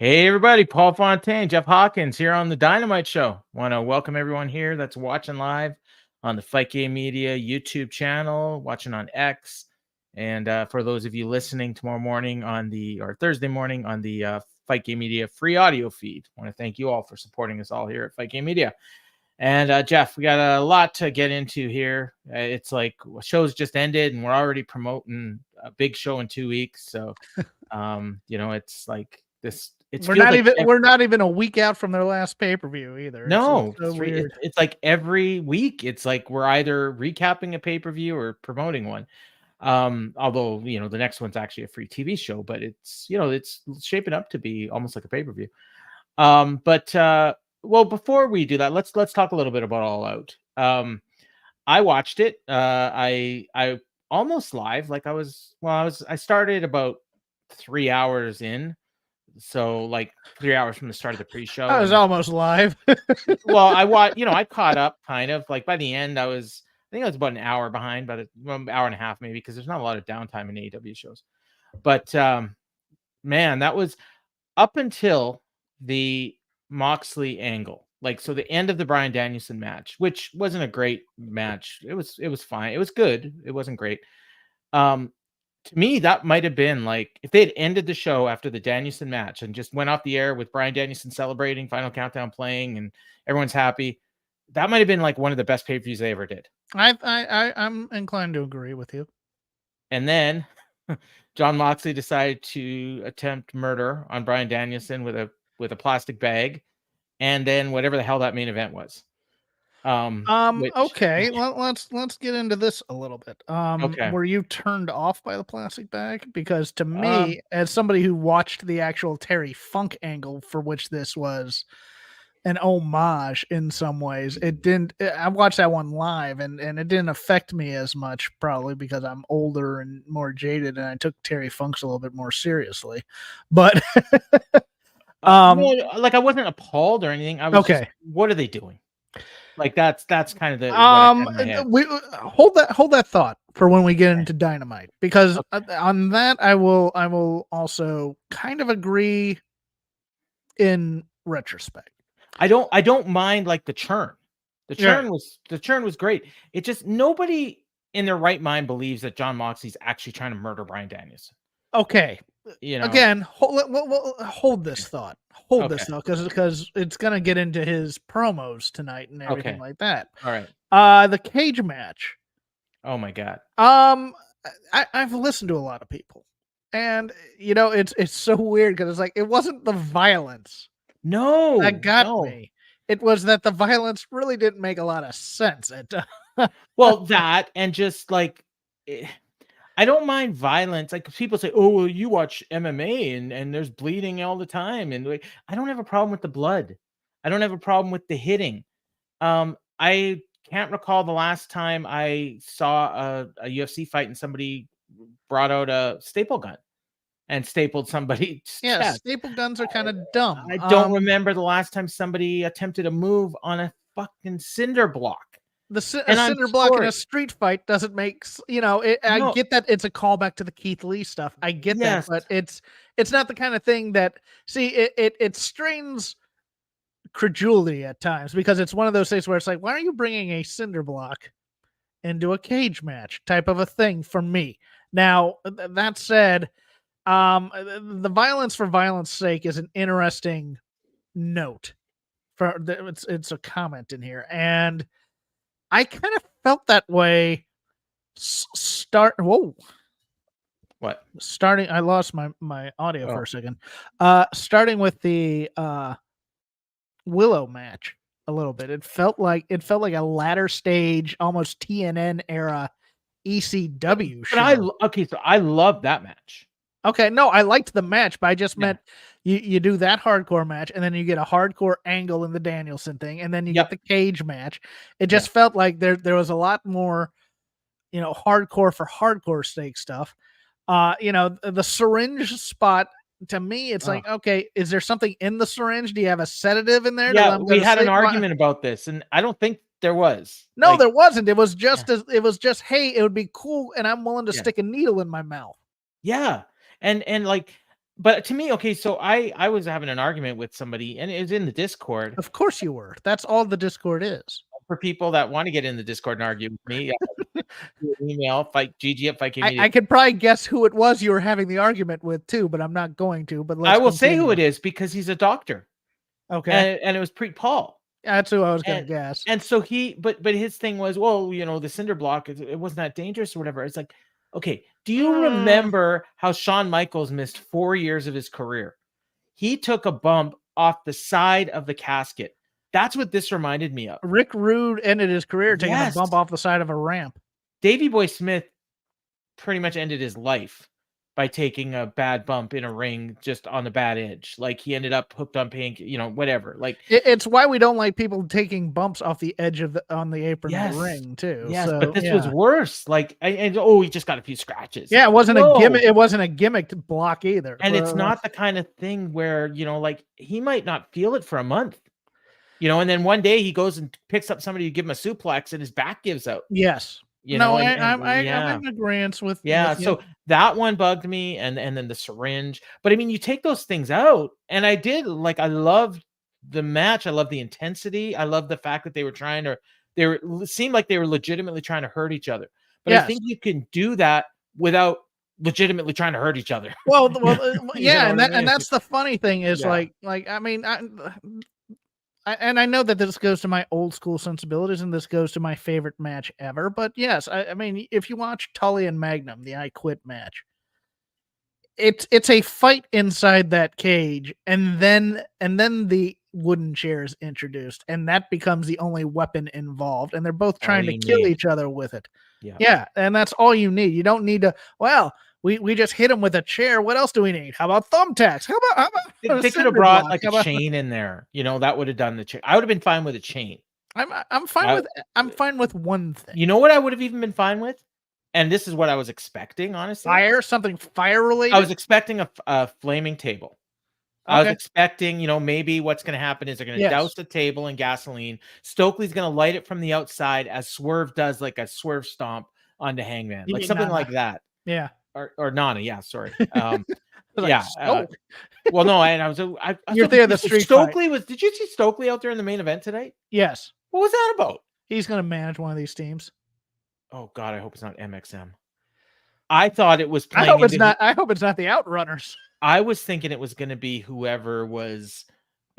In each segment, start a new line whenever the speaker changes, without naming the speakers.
Hey everybody, Paul Fontaine, Jeff Hawkins here on the Dynamite Show. Want to welcome everyone here that's watching live on the Fight Game Media YouTube channel, watching on X, and for those of you listening tomorrow morning or Thursday morning on the Fight Game Media free audio feed. I want to thank you all for supporting us all here at Fight Game Media. And Jeff, we got a lot to get into here. It's like show's just ended, and we're already promoting a big show in 2 weeks. So, it's like this.
We're not even a week out from their last pay-per-view either.
No,
it's so weird.
It's like every week. It's like we're either recapping a pay-per-view or promoting one. Although the next one's actually a free TV show, but it's shaping up to be almost like a pay-per-view. Well, before we do that, let's talk a little bit about All Out. I watched it. I almost live. I started about 3 hours in. So like 3 hours from the start of the pre-show.
I was almost live.
Well, I caught up kind of like by the end. I think I was about an hour behind, but an hour and a half maybe, because there's not a lot of downtime in AEW shows. But man, that was up until the Moxley angle. So the end of the Bryan Danielson match, which wasn't a great match. It was fine. It was good. It wasn't great. To me, that might have been like if they had ended the show after the Danielson match and just went off the air with Bryan Danielson celebrating, Final Countdown playing, and everyone's happy. That might have been like one of the best pay-per-views they ever did.
I'm inclined to agree with you.
And then Jon Moxley decided to attempt murder on Bryan Danielson with a plastic bag, and then whatever the hell that main event was.
Okay. Well, let's get into this a little bit.
Okay.
Were you turned off by the plastic bag? Because to me, as somebody who watched the actual Terry Funk angle, for which this was an homage in some ways, I watched that one live and it didn't affect me as much, probably because I'm older and more jaded and I took Terry Funk's a little bit more seriously. But
I wasn't appalled or anything. I was
okay.
Just, what are they doing? Like that's kind of the
hold that thought for when we get into Dynamite, because on that I will also kind of agree in retrospect.
I don't mind like the churn. The churn was great. It just nobody in their right mind believes that Jon Moxley's actually trying to murder Bryan Danielson.
Okay. Again, hold this thought. Hold this thought, because it's gonna get into his promos tonight and everything like that.
All right.
The cage match.
Oh my god.
I've listened to a lot of people, and it's so weird because it's like it wasn't the violence.
No,
that got me. It was that the violence really didn't make a lot of sense.
Well, that and just like. I don't mind violence. Like people say, "Oh, well, you watch MMA and there's bleeding all the time." And I don't have a problem with the blood. I don't have a problem with the hitting. I can't recall the last time I saw a UFC fight and somebody brought out a staple gun and stapled somebody's chest.
Staple guns are kind of dumb.
I don't remember the last time somebody attempted a move on a fucking cinder block.
A cinder block in a street fight doesn't make I get that it's a callback to the Keith Lee stuff. I get that, but it's not the kind of thing that it strains credulity at times, because it's one of those things where it's like, why are you bringing a cinder block into a cage match type of a thing for me? Now that said, the violence for violence sake is an interesting note. It's a comment in here, and I kind of felt that way. I lost my audio for a second. Starting with the Willow match a little bit. It felt like a latter stage, almost TNN era ECW show.
So I love that match.
Okay, no, I liked the match, but I just meant you do that hardcore match, and then you get a hardcore angle in the Danielson thing, and then you get the cage match. It just felt like there was a lot more, hardcore for hardcore stake stuff. The syringe spot, to me, it's like, okay, is there something in the syringe? Do you have a sedative in there?
Yeah, we had an argument about this, and I don't think there was.
No, there wasn't. It was just hey, it would be cool, and I'm willing to stick a needle in my mouth.
Yeah. And like But to me, okay, so I was having an argument with somebody, and it was in the Discord.
Of course you were. That's all the Discord is.
For people that want to get in the Discord and argue with me, email GG@FightGameMedia.
I could probably guess who it was you were having the argument with too, but I'm not going to. But
I will say who it is because he's a doctor.
Okay,
and it was Preet Paul.
That's who I was going to guess.
And so but his thing was, well, the cinder block, it wasn't that dangerous or whatever. It's like, okay, do you remember how Shawn Michaels missed 4 years of his career? He took a bump off the side of the casket. That's what this reminded me of.
Rick Rude ended his career taking a bump off the side of a ramp.
Davey Boy Smith pretty much ended his life by taking a bad bump in a ring just on the bad edge. Like he ended up hooked on pain, whatever. Like
it's why we don't like people taking bumps off the edge of on the apron of the ring too.
Yes,
so,
but this was worse. Like, he just got a few scratches.
Yeah, it wasn't a gimmick. It wasn't a gimmick block either.
And it's not the kind of thing where like he might not feel it for a month. And then one day he goes and picks up somebody to give him a suplex and his back gives out.
Yes. I'm in agreement with.
So that one bugged me, and then the syringe. But I mean, you take those things out, and I loved the match. I love the intensity. I love the fact that seemed like they were legitimately trying to hurt each other. But I think you can do that without legitimately trying to hurt each other.
Well, yeah, and that's the funny thing is I mean. And I know that this goes to my old school sensibilities, and this goes to my favorite match ever. But yes, I mean, if you watch Tully and Magnum, the I Quit match, it's a fight inside that cage, and then the wooden chair is introduced, and that becomes the only weapon involved, and they're both trying to kill each other with it. Yeah, and that's all you need. You don't need to. Well, we just hit him with a chair. What else do we need? How about thumbtacks? How about
they could have brought like a chain in there? That would have done the chain. I would have been fine with a chain.
I'm fine with one thing.
You know what I would have even been fine with? And this is what I was expecting, honestly.
Something fire related.
I was expecting a flaming table. I was expecting, maybe what's going to happen is they're going to douse the table in gasoline. Stokely's going to light it from the outside as Swerve does, like a Swerve stomp onto Hangman, like something like that.
Yeah.
Or Nana, yeah, sorry.
Well,
no, and I was.
You're there. The street
Stokely was. Did you see Stokely out there in the main event tonight?
Yes.
What was that about?
He's going to manage one of these teams.
Oh God, I hope it's not MXM. I thought it was.
I hope it's not. I hope it's not the Outrunners.
I was thinking it was going to be whoever was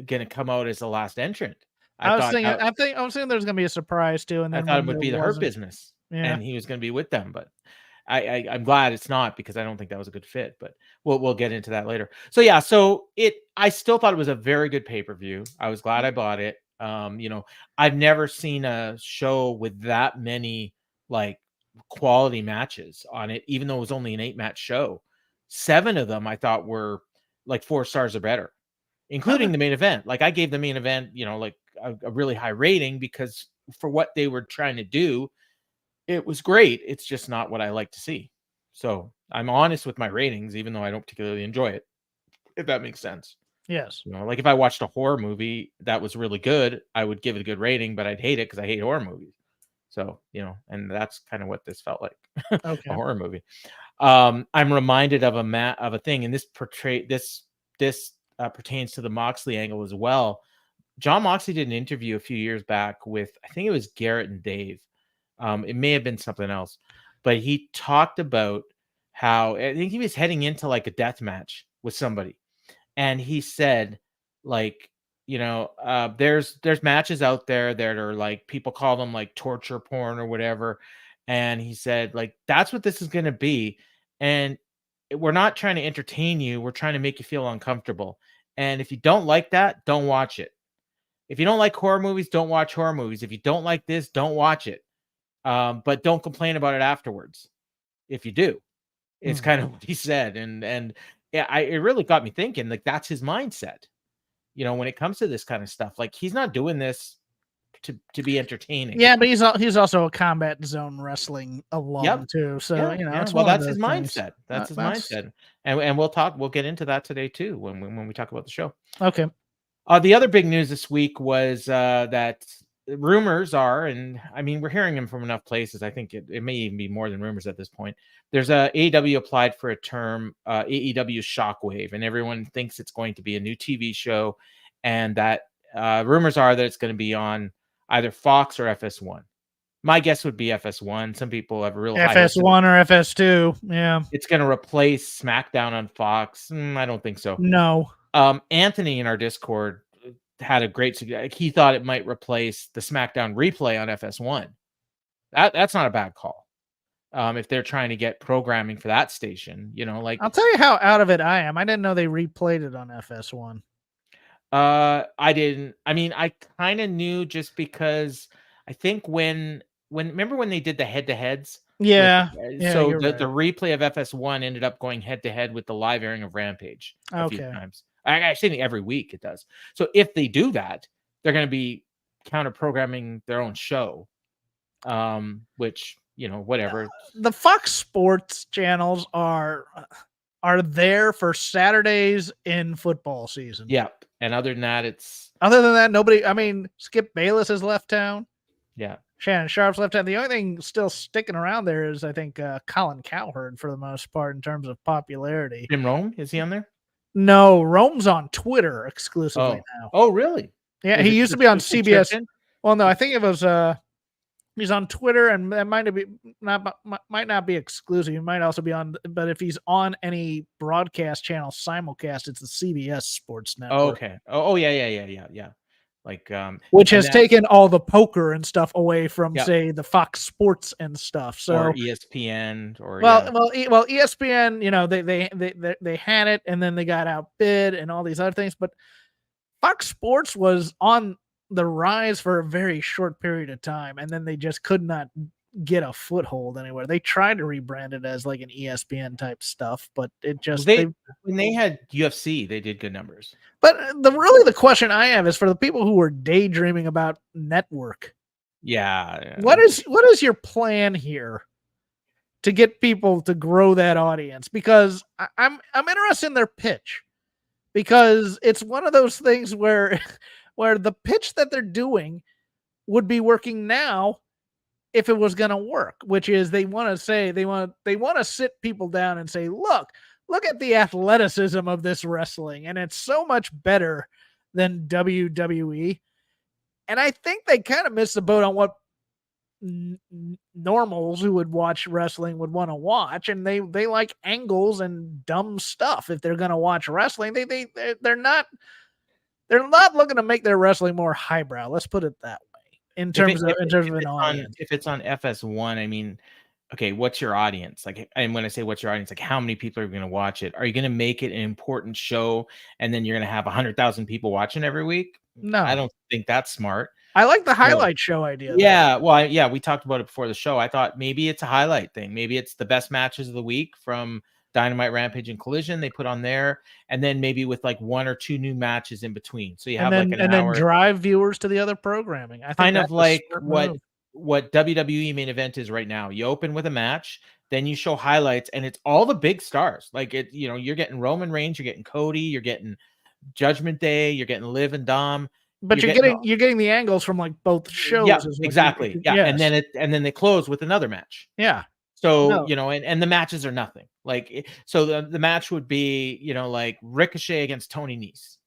going to come out as the last entrant.
I was thinking there's going to be a surprise too, and then
I thought it would be the Hurt Business, and he was going to be with them, but. I'm glad it's not, because I don't think that was a good fit, but we'll get into that later. So yeah, I still thought it was a very good pay-per-view. I was glad I bought it. I've never seen a show with that many like quality matches on it, even though it was only an 8-match show. 7 of them I thought were like 4 stars or better, including the main event. Like I gave the main event, like a really high rating, because for what they were trying to do, it was great. It's just not what I like to see. So I'm honest with my ratings, even though I don't particularly enjoy it, if that makes sense.
Yes.
Like if I watched a horror movie that was really good, I would give it a good rating, but I'd hate it because I hate horror movies. So, and that's kind of what this felt like.
Okay.
A horror movie. I'm reminded of a thing, and this pertains to the Moxley angle as well. Jon Moxley did an interview a few years back with, I think it was Garrett and Dave. It may have been something else, but he talked about how I think he was heading into like a death match with somebody. And he said, like, there's matches out there that are like, people call them like torture porn or whatever. And he said, like, that's what this is going to be. And we're not trying to entertain you. We're trying to make you feel uncomfortable. And if you don't like that, don't watch it. If you don't like horror movies, don't watch horror movies. If you don't like this, don't watch it. But don't complain about it afterwards. If you do, it's kind of what he said. And yeah, it really got me thinking, like, that's his mindset, when it comes to this kind of stuff. Like, he's not doing this to be entertaining.
Yeah, but he's also a Combat Zone Wrestling alum too. So
that's his mindset. That's his mindset. And we'll get into that today too when we talk about the show.
Okay.
The other big news this week was that rumors are, and I mean, we're hearing them from enough places. I think it may even be more than rumors at this point. There's AEW applied for a term, AEW Shockwave, and everyone thinks it's going to be a new TV show, and that rumors are that it's going to be on either Fox or FS1. My guess would be FS1. Some people have a real high
FS1 or FS2. Yeah,
it's going to replace SmackDown on Fox. I don't think so.
No.
Anthony in our Discord had a great suggestion. He thought it might replace the SmackDown replay on FS1. That's not a bad call. If they're trying to get programming for that station, like
I'll tell you how out of it I am. I didn't know they replayed it on FS1.
I didn't. I mean, I kind of knew just because I think remember when they did the head-to-heads?
Yeah.
So the replay of FS1 ended up going head-to-head with the live airing of Rampage a few times. I think every week it does. So if they do that, they're going to be counter-programming their own show, which, whatever.
The Fox Sports channels are there for Saturdays in football season.
Yep. And other than
that, nobody. I mean, Skip Bayless has left town.
Yeah.
Shannon Sharp's left town. The only thing still sticking around there is, I think, Colin Cowherd for the most part in terms of popularity.
Jim Rome, is he on there?
No, Rome's on Twitter exclusively now.
Oh, really?
Yeah, he used to be on CBS. Well, no, I think it was he's on Twitter, and that might not be exclusive. He might also be on, but if he's on any broadcast channel simulcast, it's the CBS Sports Network.
Oh, okay. Oh, yeah. Like
which has taken all the poker and stuff away from say the Fox Sports and stuff. So
or ESPN or
ESPN, they had it and then they got outbid and all these other things, but Fox Sports was on the rise for a very short period of time, and then they just could not get a foothold anywhere. They tried to rebrand it as like an ESPN type stuff, but it just
when they had UFC, they did good numbers.
But the question I have is for the people who are daydreaming about network.
Yeah.
What is your plan here to get people to grow that audience? Because I'm interested in their pitch, because it's one of those things where the pitch that they're doing would be working now if it was going to work, which is they want to sit people down and say, look at the athleticism of this wrestling, and it's so much better than WWE. And I think they kind of missed the boat on what normals who would watch wrestling would want to watch, and they like angles and dumb stuff. If they're going to watch wrestling, they're not looking to make their wrestling more highbrow. Let's put it that way. In terms of an audience.
If it's on FS1, I mean, okay, what's your audience? Like, and when I say what's your audience, like how many people are going to watch it? Are you going to make it an important show and then you're going to have 100,000 people watching every week?
No,
I don't think that's smart.
I like the highlight show idea.
Yeah, well, we talked about it before the show. I thought maybe it's a highlight thing. Maybe it's the best matches of the week from Dynamite, Rampage, and Collision they put on there, and then maybe with like one or two new matches in between. So you have
then drive viewers to the other programming. I think
kind of like what WWE main event is right now. You open with a match, then you show highlights, and it's all the big stars. Like you're getting Roman Reigns, you're getting Cody, you're getting Judgment Day, you're getting Liv and Dom.
But you're getting the angles from like both shows.
Yeah, exactly. Yeah, yes. and then they close with another match.
Yeah.
So, and the matches are nothing. Like, so the match would be, like Ricochet against Tony Nese,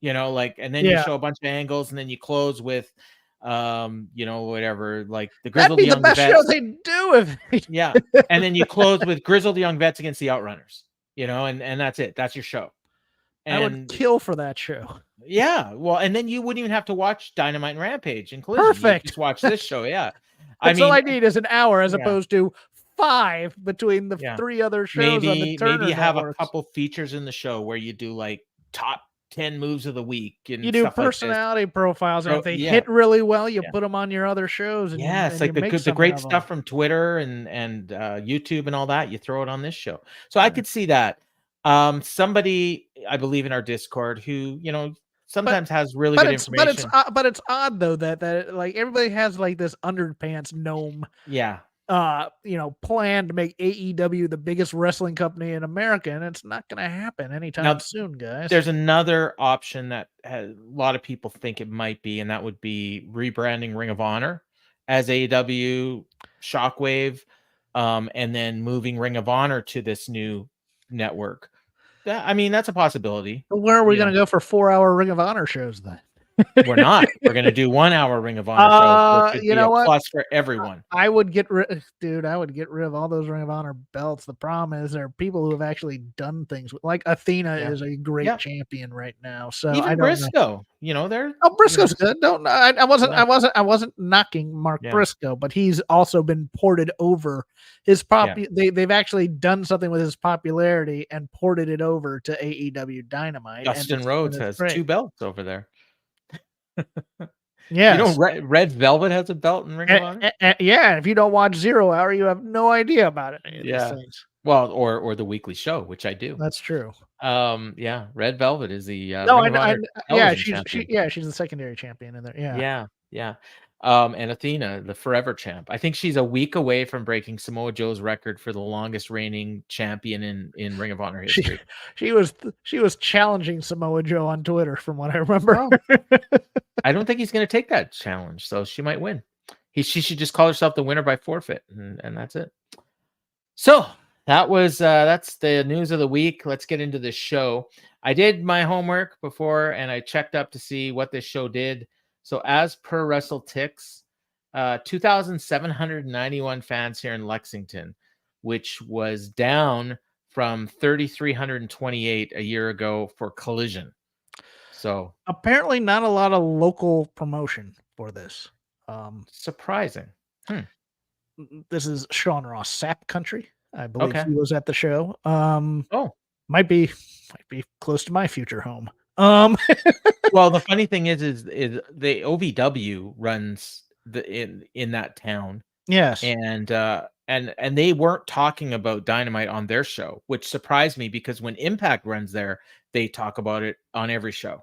and then you show a bunch of angles, and then you close with, whatever, like the Grizzled Young Vets.
That'd be the best show they do.
Yeah. And then you close with Grizzled Young Vets against the Outrunners, and that's it. That's your show. And
I would kill for that show.
Yeah. Well, and then you wouldn't even have to watch Dynamite and Rampage and Collision.
Perfect.
You just watch this show. Yeah.
All I need is an hour as opposed to 5 between the 3 other shows.
Maybe you have a couple features in the show where you do like top 10 moves of the week, and
you do personality profiles, and if they hit really well, you put them on your other shows. And
it's like the great stuff from Twitter and YouTube and all that. You throw it on this show, so I could see that. Somebody, I believe in our Discord, who sometimes has really good information.
But it's odd though that like everybody has like this underpants gnome.
Yeah.
plan to make AEW the biggest wrestling company in America, and it's not going to happen anytime soon, guys.
There's another option that a lot of people think it might be, and that would be rebranding Ring of Honor as AEW Shockwave, and then moving Ring of Honor to this new network. That's a possibility.
But where are we going to go for 4-hour Ring of Honor shows then?
We're not. We're going to do 1 hour Ring of Honor shows, which would be a plus for everyone.
I would get rid of all those Ring of Honor belts. The problem is there are people who have actually done things like Athena is a great champion right now. So
even Briscoe,
Briscoe's good. I wasn't knocking Mark Briscoe, but he's also been ported over. They've actually done something with his popularity and ported it over to AEW Dynamite.
Dustin Rhodes has 2 belts over there.
Yeah,
Red Velvet has a belt in Ring of Honor.
If you don't watch 0 Hour, you have no idea about it. These things.
Well, or the weekly show, which I do.
That's true.
Red Velvet is the
she's the secondary champion in there.
Yeah. And Athena, the forever champ. I think she's a week away from breaking Samoa Joe's record for the longest reigning champion in Ring of Honor history.
She was challenging Samoa Joe on Twitter, from what I remember.
I don't think he's going to take that challenge, so she might win. She should just call herself the winner by forfeit, and that's it. So that's the news of the week. Let's get into the show. I did my homework before, and I checked up to see what this show did. So as per WrestleTix, 2,791 fans here in Lexington, which was down from 3,328 a year ago for Collision. So
apparently not a lot of local promotion for this.
Surprising.
This is Sean Ross Sapp country. I believe he was at the show. Might be close to my future home.
Well, the funny thing is the OVW runs in that town.
Yes,
and they weren't talking about Dynamite on their show, which surprised me because when Impact runs there, they talk about it on every show,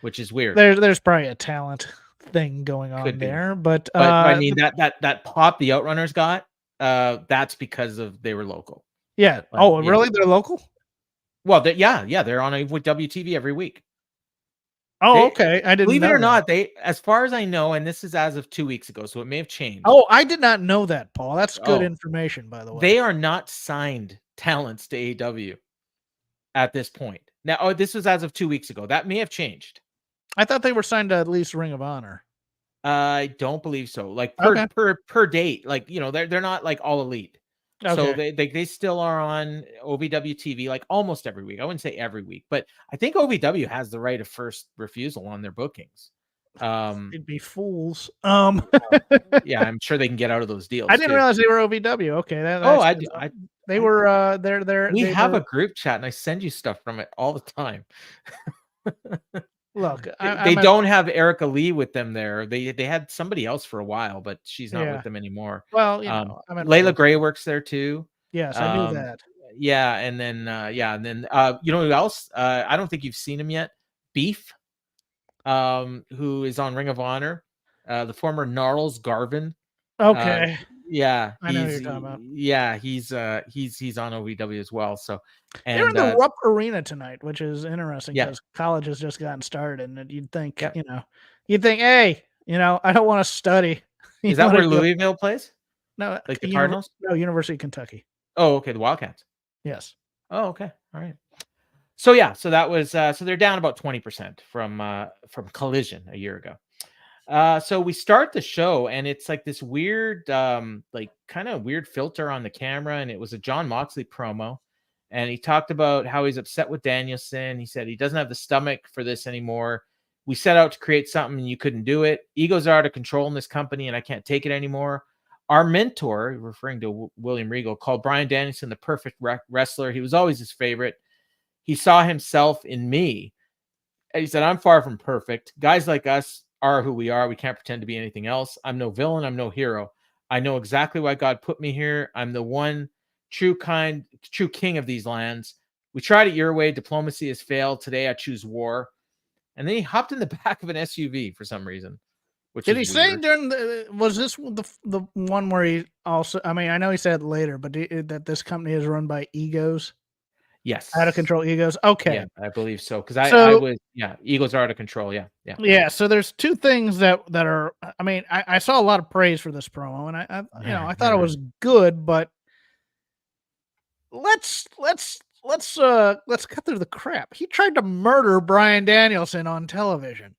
which is weird.
There's probably a talent thing going on there, but
I mean that pop the Outrunners got, that's because they were local.
Yeah. Really? They're local?
Well, they're on WTV every week.
Okay. I didn't.
Believe it or not, as far as I know, and this is as of 2 weeks ago, so it may have changed.
Oh, I did not know that, Paul. That's good information, by the way.
They are not signed talents to AEW at this point. Now, this was as of 2 weeks ago. That may have changed.
I thought they were signed to at least Ring of Honor.
I don't believe so. Like per date, like they're not like All Elite. Okay. So they still are on OVW TV like almost every week. I wouldn't say every week, but I think OVW has the right of first refusal on their bookings.
They'd be fools.
Yeah, I'm sure they can get out of those deals.
I didn't realize they were OVW. Okay, they were.
We have a group chat, and I send you stuff from it all the time.
Look,
they don't have Erica Lee with them there. They had somebody else for a while, but she's not with them anymore.
Well,
Layla Gray works there too.
Yes, I knew that.
Yeah, and then you know who else? I don't think you've seen him yet. Beef, who is on Ring of Honor, the former Gnarls Garvin.
Okay.
Yeah,
I know who you're talking about.
Yeah, he's on OVW as well. So, and
they're in the Rupp Arena tonight, which is interesting because college has just gotten started, and you'd think, hey, I don't want to study.
Is that where Louisville plays?
No,
like the Cardinals?
No, University of Kentucky.
Oh, okay, the Wildcats.
Yes.
Oh, okay, all right. So so that was so they're down about 20% from Collision a year ago. So we start the show and it's like this weird, like kind of weird filter on the camera. And it was a Jon Moxley promo. And he talked about how he's upset with Danielson. He said he doesn't have the stomach for this anymore. We set out to create something and you couldn't do it. Egos are out of control in this company and I can't take it anymore. Our mentor, referring to William Regal, called Bryan Danielson the perfect wrestler. He was always his favorite. He saw himself in me. And he said, I'm far from perfect. Guys like us are who we are. We can't pretend to be anything else. I'm no villain. I'm no hero. I know exactly why God put me here. I'm the one true king of these lands. We tried it your way. Diplomacy has failed. Today I choose war. And then he hopped in the back of an SUV for some reason. which
did
is
he say
weird.
during was this the one where he also, I mean, I know he said later, but that this company is run by egos?
Yes.
Out of control egos? Okay.
Yeah, I believe so. Because I was, egos are out of control. Yeah.
Yeah, so there's two things that are, I mean, I saw a lot of praise for this promo, and I thought it was good, but let's cut through the crap. He tried to murder Bryan Danielson on television.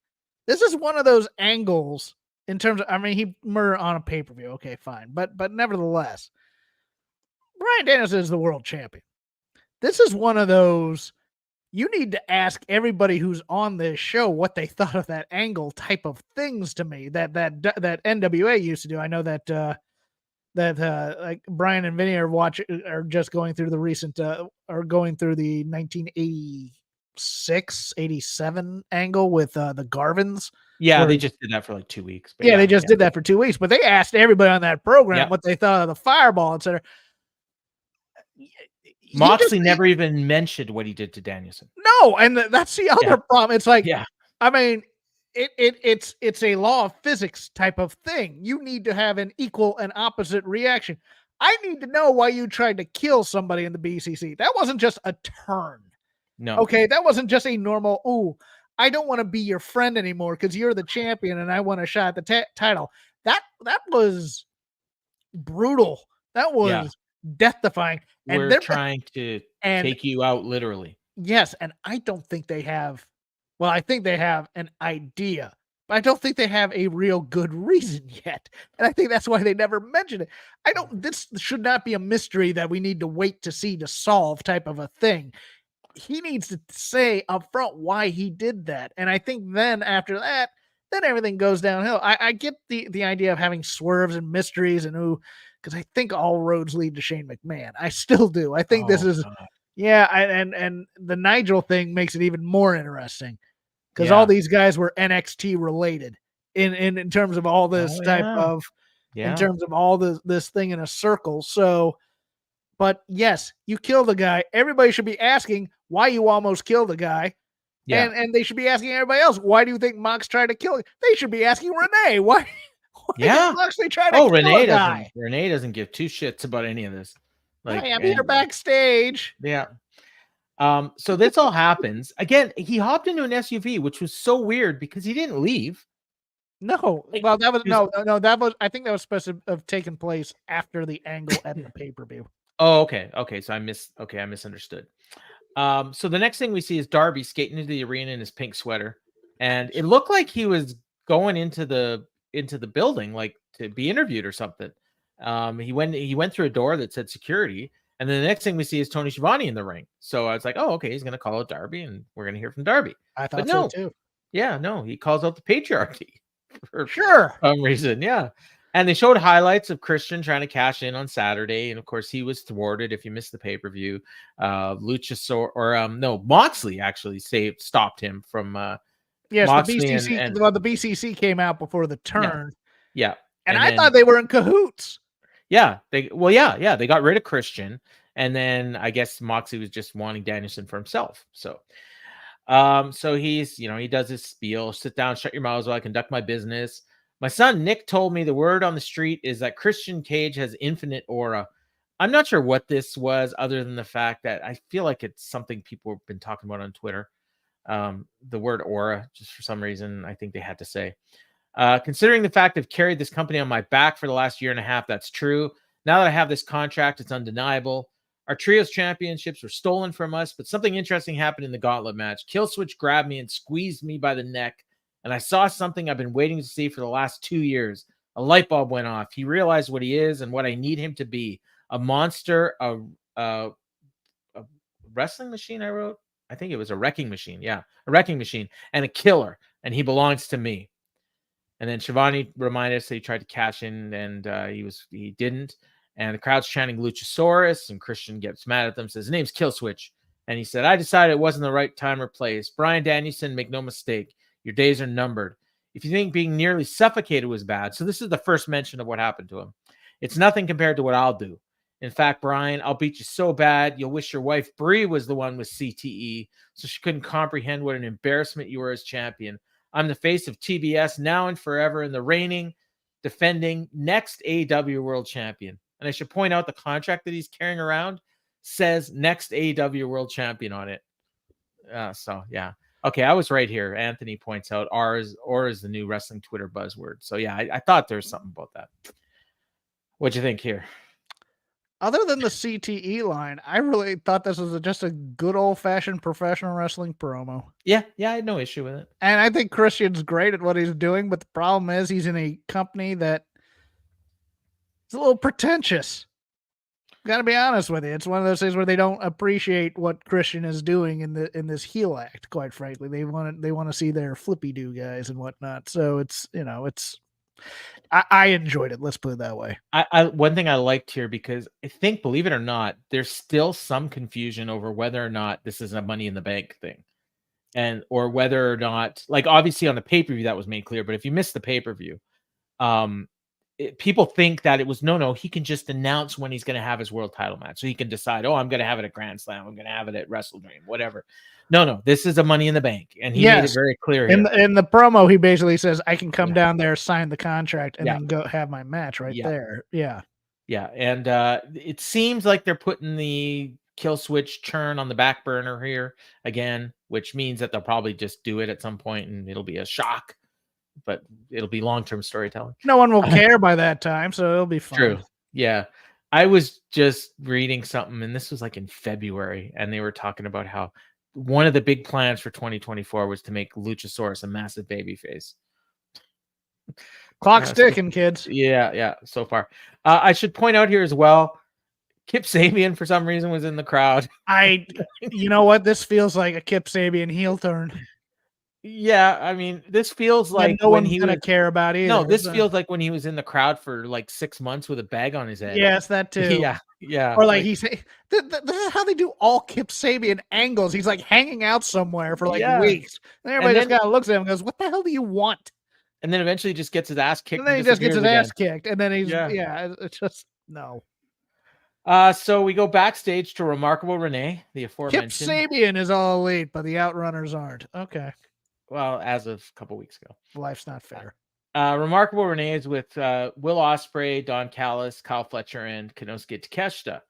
This is one of those angles in terms of, I mean, he murdered on a pay-per-view. Okay, fine. But nevertheless, Bryan Danielson is the world champion. This is one of those, you need to ask everybody who's on this show what they thought of that angle type of things to me that NWA used to do. I know that like Brian and Vinny are just going through the recent are going through the 1986, 87 angle with the Garvins.
Yeah, they just did that for like 2 weeks.
But they just did that for 2 weeks, but they asked everybody on that program what they thought of the Fireball, etc.
Moxley never even mentioned what he did to Danielson.
No, and that's the other problem. It's like, I mean, it's a law of physics type of thing. You need to have an equal and opposite reaction. I need to know why you tried to kill somebody in the BCC. That wasn't just a turn.
No.
Okay, that wasn't just a normal, ooh, I don't want to be your friend anymore because you're the champion and I want a shot at the title. That was brutal. That was death-defying.
And they're trying to take you out literally.
Yes, and I don't think they have, well, I think they have an idea, but I don't think they have a real good reason yet. And I think that's why they never mentioned it. This should not be a mystery that we need to wait to see to solve type of a thing. He needs to say up front why he did that. And I think then after that, then everything goes downhill. I get the idea of having swerves and mysteries and because I think all roads lead to Shane McMahon. I still do. I think this is, and the Nigel thing makes it even more interesting because all these guys were NXT related in terms of all this in terms of all this thing in a circle. So, but yes, you killed a guy. Everybody should be asking why you almost killed a guy. Yeah. And they should be asking everybody else, why do you think Mox tried to kill him? They should be asking Renee, why did Moxley try to kill a guy?
Renee doesn't give two shits about any of this.
Like, I'm here backstage.
Yeah. So this all happens. Again, he hopped into an SUV, which was so weird because he didn't leave.
No. Well, that was no, that was, I think that was supposed to have taken place after the angle at the pay-per-view.
Oh, okay. Okay. So I misunderstood. So the next thing we see is Darby skating into the arena in his pink sweater. And it looked like he was going into the building, like to be interviewed or something. He went through a door that said security. And then the next thing we see is Tony Schiavone in the ring. So I was like, oh, okay, he's going to call out Darby and we're going to hear from Darby.
I thought so too.
Yeah, no, he calls out the patriarchy
for
some reason. Yeah. And they showed highlights of Christian trying to cash in on Saturday. And of course, he was thwarted if you missed the pay-per-view. Moxley actually stopped him from
yes,
Moxley
the BCC. The BCC came out before the turn.
Yeah.
And I thought they were in cahoots.
Yeah, they got rid of Christian, and then I guess Moxley was just wanting Danielson for himself. So, so he's, he does his spiel: sit down, shut your mouths while I conduct my business. My son Nick told me the word on the street is that Christian Cage has infinite aura. I'm not sure what this was, other than the fact that I feel like it's something people have been talking about on Twitter. The word aura, just for some reason, I think they had to say. Considering the fact I've carried this company on my back for the last year and a half, that's true. Now that I have this contract, it's undeniable. Our trios championships were stolen from us, but something interesting happened in the gauntlet match. Killswitch grabbed me and squeezed me by the neck, and I saw something I've been waiting to see for the last 2 years. A light bulb went off. He realized what he is and what I need him to be. A monster, a wrestling machine, I wrote. I think it was a wrecking machine. Yeah, a wrecking machine, and a killer, and he belongs to me. And then Schiavone reminded us that he tried to cash in, and he didn't. And the crowd's chanting Luchasaurus, and Christian gets mad at them, says, his name's Killswitch. And he said, I decided it wasn't the right time or place. Bryan Danielson, make no mistake. Your days are numbered. If you think being nearly suffocated was bad, so this is the first mention of what happened to him. It's nothing compared to what I'll do. In fact, Bryan, I'll beat you so bad, you'll wish your wife Brie was the one with CTE, so she couldn't comprehend what an embarrassment you were as champion. I'm the face of TBS now and forever, and the reigning, defending next AEW World Champion. And I should point out the contract that he's carrying around says next AEW World Champion on it. So yeah. Okay, I was right here. Anthony points out or is the new wrestling Twitter buzzword. So yeah, I thought there was something about that. What'd you think here?
Other than the CTE line, I really thought this was just a good old-fashioned professional wrestling promo.
Yeah, I had no issue with it.
And I think Christian's great at what he's doing, but the problem is he's in a company that is a little pretentious. Got to be honest with you. It's one of those things where they don't appreciate what Christian is doing in this heel act. Quite frankly, they want to see their flippy do guys and whatnot. So it's I enjoyed it. Let's put it that way.
I one thing I liked here, because I think, believe it or not, there's still some confusion over whether or not this is a Money in the Bank thing, or whether or not, like, obviously on the pay-per-view that was made clear, but if you missed the pay-per-view, people think that it was no, he can just announce when he's going to have his world title match. So he can decide, I'm going to have it at Grand Slam. I'm going to have it at Wrestle Dream, whatever. No, this is a Money in the Bank. And he made it very clear.
In the promo, he basically says, I can come down there, sign the contract, and then go have my match there. Yeah.
Yeah. And it seems like they're putting the kill switch turn on the back burner here again, which means that they'll probably just do it at some point and it'll be a shock. But it'll be long-term storytelling.
No one will care by that time, so it'll be fun.
True. Yeah. I was just reading something, and this was like in February, and they were talking about how one of the big plans for 2024 was to make Luchasaurus a massive babyface.
Clock's ticking, kids.
Yeah, so far. I should point out here as well, Kip Sabian, for some reason, was in the crowd.
You know what? This feels like a Kip Sabian heel turn.
Yeah, I mean, this feels like
no one's gonna care about either.
No, this feels like when he was in the crowd for like 6 months with a bag on his head.
Yes, that too.
Yeah.
Or like he's this is how they do all Kip Sabian angles. He's like hanging out somewhere for like weeks. And everybody just kind of looks at him and goes, "What the hell do you want?"
And then eventually just gets his ass kicked.
And then he just gets his ass kicked. And then he's it's just no.
So we go backstage to Remarkable Renee, the aforementioned.
Kip Sabian is all elite, but the Outrunners aren't. Okay.
Well, as of a couple weeks ago.
Life's not fair.
Remarkable Renee is with Will Ospreay, Don Callis, Kyle Fletcher, and Konosuke Takeshita.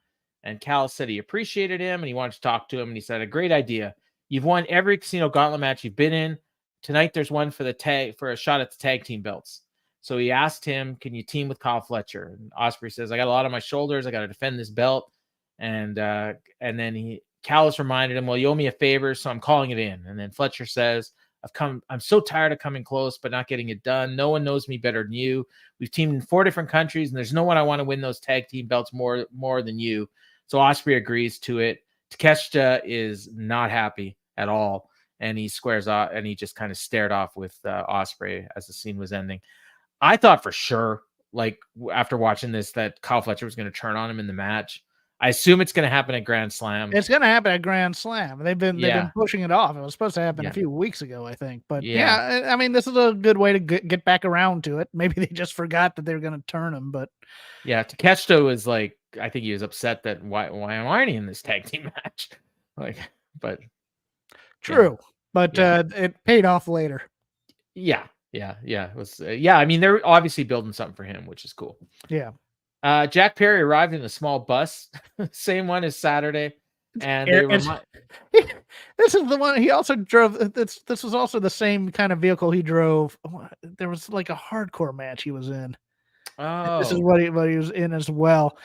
And Callis said he appreciated him and he wanted to talk to him. And he said, a great idea. You've won every Casino Gauntlet match you've been in. Tonight there's one for a shot at the tag team belts. So he asked him, can you team with Kyle Fletcher? And Ospreay says, I got a lot on my shoulders. I got to defend this belt. And then Callis reminded him, well, you owe me a favor, so I'm calling it in. And then Fletcher says, I'm so tired of coming close, but not getting it done. No one knows me better than you. We've teamed in 4 different countries, and there's no one I want to win those tag team belts more than you. So Ospreay agrees to it. Takeshita is not happy at all, and he squares off, and he just kind of stared off with Ospreay as the scene was ending. I thought for sure, like after watching this, that Kyle Fletcher was going to turn on him in the match. I assume it's going to happen at Grand Slam.
It's going to happen at Grand Slam. They've been pushing it off. It was supposed to happen a few weeks ago, I think. But I mean, this is a good way to get back around to it. Maybe they just forgot that they were going to turn him. But
Takeshita was like, I think he was upset that why am I in this tag team match?
True, but it paid off later.
Yeah. It was. I mean, they're obviously building something for him, which is cool.
Yeah.
Jack Perry arrived in a small bus, same one as Saturday, and
this is the one he also drove. This was also the same kind of vehicle he drove. There was like a hardcore match he was in.
Oh,
this is what he was in as well.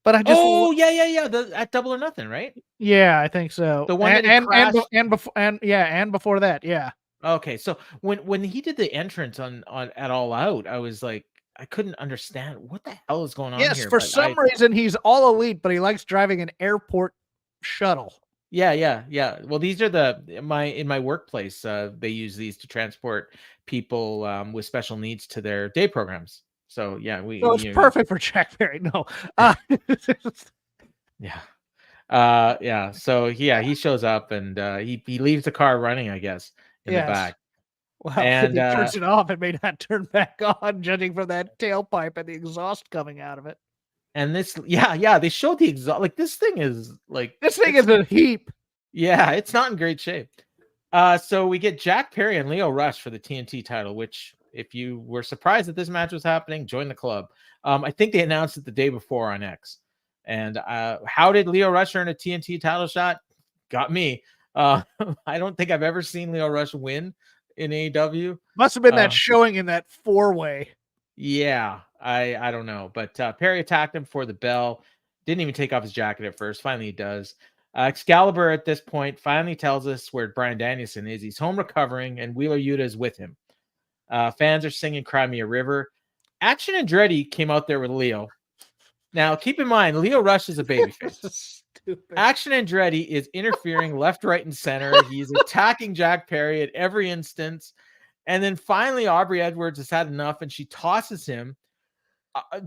But I just
at Double or Nothing, right?
Yeah, I think so.
The one
and before that, yeah.
Okay, so when he did the entrance on at All Out, I was like, I couldn't understand what the hell is going on here.
Yes, for some reason he's all elite, but he likes driving an airport shuttle.
Yeah. Well, these are in my workplace. They use these to transport people with special needs to their day programs. So yeah,
it's perfect for Jack Perry. No,
yeah. So he shows up and he leaves the car running, I guess, in the back.
Well, and he turns it off, it may not turn back on, judging from that tailpipe and the exhaust coming out of it.
And this, they showed the exhaust. Like this thing is a
heap.
Yeah, it's not in great shape. So we get Jack Perry and Lio Rush for the TNT title, which, if you were surprised that this match was happening, join the club. I think they announced it the day before on X. And how did Lio Rush earn a TNT title shot? Got me. I don't think I've ever seen Lio Rush win in AEW.
Must have been that showing in that 4-way.
Yeah, I don't know. But Perry attacked him for the bell. Didn't even take off his jacket at first. Finally, he does. Excalibur at this point finally tells us where Bryan Danielson is. He's home recovering, and Wheeler Yuta is with him. Fans are singing Cry Me a River. Action Andretti came out there with Lio. Now, keep in mind, Lio Rush is a babyface. Action Andretti is interfering left, right, and center. He's attacking Jack Perry at every instance. And then finally, Aubrey Edwards has had enough, and she tosses him.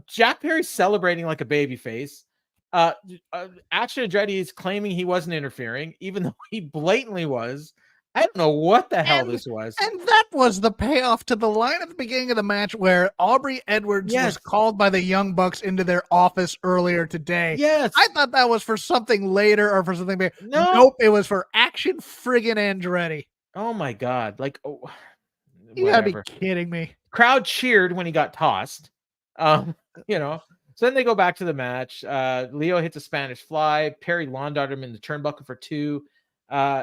Jack Perry's celebrating like a babyface. Action Andretti is claiming he wasn't interfering, even though he blatantly was. I don't know what the hell this was.
And that was the payoff to the line at the beginning of the match where Aubrey Edwards was called by the Young Bucks into their office earlier today.
Yes.
I thought that was for something later or for something bigger. No. Nope, it was for Action friggin' Andretti.
Oh my God. Like,
you gotta be kidding me.
Crowd cheered when he got tossed. So then they go back to the match. Lio hits a Spanish fly. Perry lawn darted him in the turnbuckle for 2.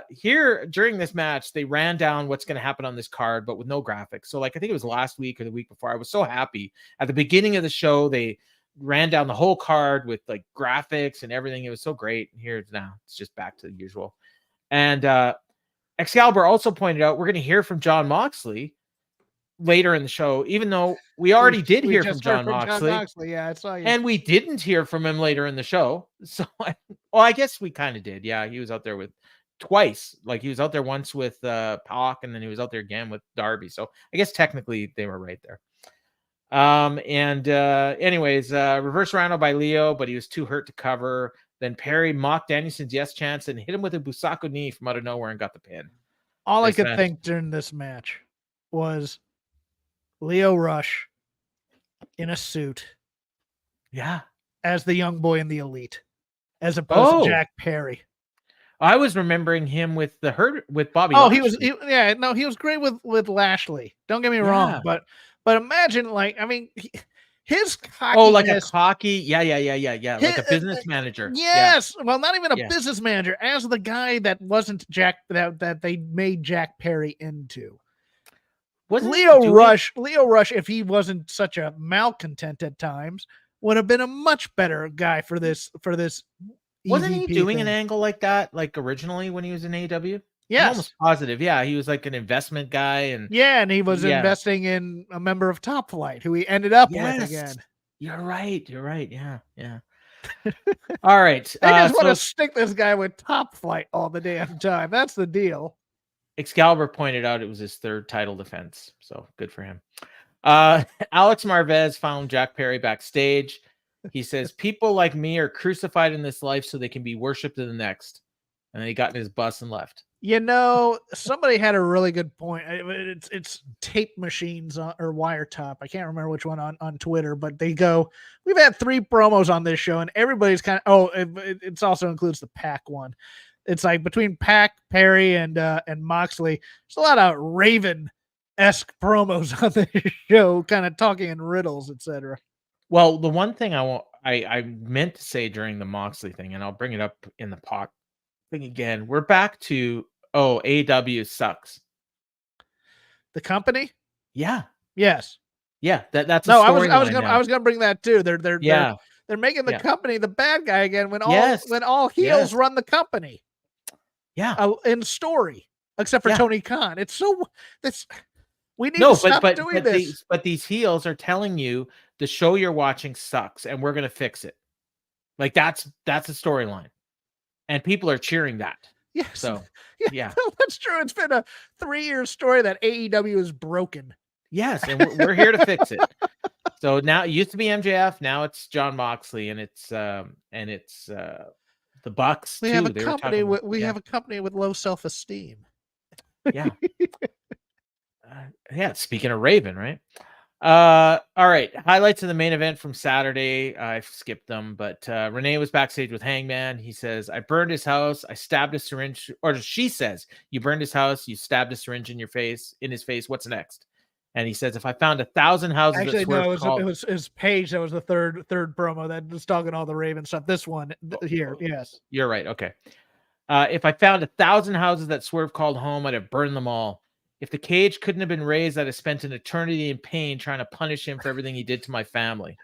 Here during this match, they ran down what's going to happen on this card, but with no graphics. So, like, I think it was last week or the week before. I was so happy at the beginning of the show. They ran down the whole card with like graphics and everything. It was so great. Here it's now. It's just back to the usual. And Excalibur also pointed out we're going to hear from Jon Moxley later in the show, even though we already did hear from Jon Moxley.
Yeah, I saw you.
And we didn't hear from him later in the show. So, I guess we kind of did. Yeah, he was out there with twice. Like, he was out there once with Pac, and then he was out there again with Darby. So I guess technically they were right there. Anyways, reverse round by Lio, but he was too hurt to cover. Then Perry mocked Danielson's yes chance and hit him with a Busako knee from out of nowhere and got the pin.
All I could think during this match was Lio Rush in a suit.
Yeah.
As the young boy in the Elite, as opposed to Jack Perry.
I was remembering him with Bobby.
Oh, Lashley. He was great with Lashley. Don't get me wrong, but imagine, like, I mean, his cockiness.
Oh, like a cocky, like a business manager.
Yes, well, not even a business manager, as the guy that wasn't Jack that they made Jack Perry into. Lio Rush, if he wasn't such a malcontent at times, would have been a much better guy for this.
Wasn't he doing an angle like that, like originally when he was in AEW?
Yes.
I'm almost positive. Yeah, he was like an investment guy, and
he was investing in a member of Top Flight, who he ended up with again.
You're right. Yeah. All right.
They just want to stick this guy with Top Flight all the damn time. That's the deal.
Excalibur pointed out it was his 3rd title defense, so good for him. Alex Marvez found Jack Perry backstage. He says, people like me are crucified in this life so they can be worshipped in the next. And then he got in his bus and left.
Somebody had a really good point. It's Tape Machines or Wiretop. I can't remember which one on Twitter, but they go, we've had 3 promos on this show, and everybody's kind of, it also includes the Pac one. It's like between Pac, Perry, and Moxley, there's a lot of Raven-esque promos on the show, kind of talking in riddles, etc.
Well, the one thing I meant to say during the Moxley thing, and I'll bring it up in the Pac thing again, we're back to AEW sucks.
The company?
Yeah.
Yes.
Yeah. That's
no. I was gonna bring that too. They're making the company the bad guy again when all heels run the company.
Yeah.
In story, except for Tony Khan. We need to stop doing this.
But these heels are telling you the show you're watching sucks, and we're gonna fix it. Like that's a storyline, and people are cheering that.
Yes.
So
that's true. It's been a 3-year story that AEW is broken.
Yes, and we're here to fix it. So now it used to be MJF, now it's Jon Moxley, and it's the Bucks.
We have a company. We have a company with low self-esteem.
Yeah. Speaking of Raven, right? All right. Highlights of the main event from Saturday. I skipped them, but Renee was backstage with Hangman. He says, I burned his house. I stabbed a syringe. Or she says, you burned his house. You stabbed a syringe in his face. What's next? And he says, if I found 1,000 houses.
Actually, no, it was Paige. That was the third promo that was talking all the Raven stuff. This one here. Yes.
You're right. Okay. If I found 1,000 houses that Swerve called home, I'd have burned them all. If the cage couldn't have been raised, I'd have spent an eternity in pain trying to punish him for everything he did to my family.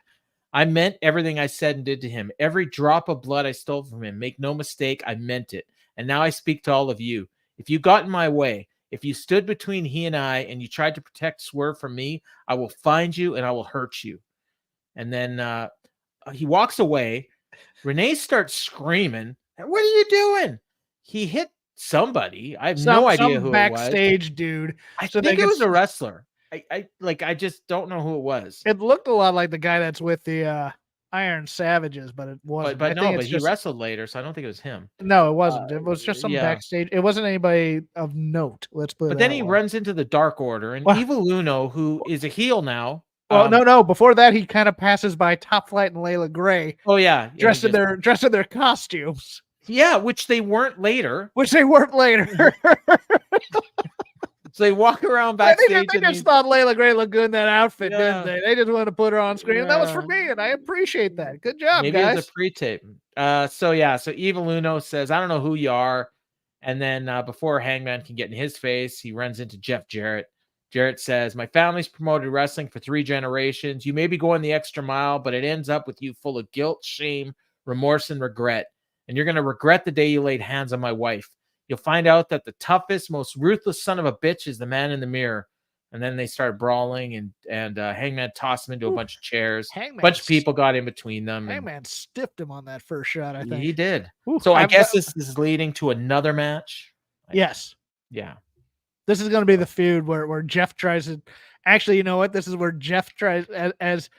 I meant everything I said and did to him. Every drop of blood I stole from him. Make no mistake, I meant it. And now I speak to all of you. If you got in my way, if you stood between he and I, and you tried to protect Swerve from me, I will find you and I will hurt you. And then he walks away. Renee starts screaming, what are you doing? He hit somebody. I have no idea who it was.
Backstage dude.
I think it was a wrestler. I just don't know who it was.
It looked a lot like the guy that's with the Iron Savages, but it wasn't.
But he wrestled later, so I don't think it was him.
No, it wasn't. It was just some backstage. It wasn't anybody of note. Let's put it.
But then he runs into the Dark Order, and Evil Uno, who is a heel now.
Well, no. Before that, he kind of passes by Top Flight and Layla Gray.
Oh yeah,
dressed in their costumes.
Yeah, which they weren't later. So they walk around backstage.
They just thought Layla Gray looked good in that outfit, didn't they? They just wanted to put her on screen. And that was for me, and I appreciate that. Good job,
Maybe
guys.
Maybe it's a pre-tape. So Evil Uno says, I don't know who you are. And then before Hangman can get in his face, he runs into Jeff Jarrett. Jarrett says, my family's promoted wrestling for 3 generations. You may be going the extra mile, but it ends up with you full of guilt, shame, remorse, and regret. And you're going to regret the day you laid hands on my wife. You'll find out that the toughest, most ruthless son of a bitch is the man in the mirror. And then they start brawling, and Hangman tossed him into a bunch of chairs. A bunch of people got in between them.
Hangman stiffed him on that first shot, I think.
He did. So I guess this is leading to another match.
Yes.
Yeah.
This is going to be the feud where Jeff tries to... Actually, you know what? This is where Jeff tries, as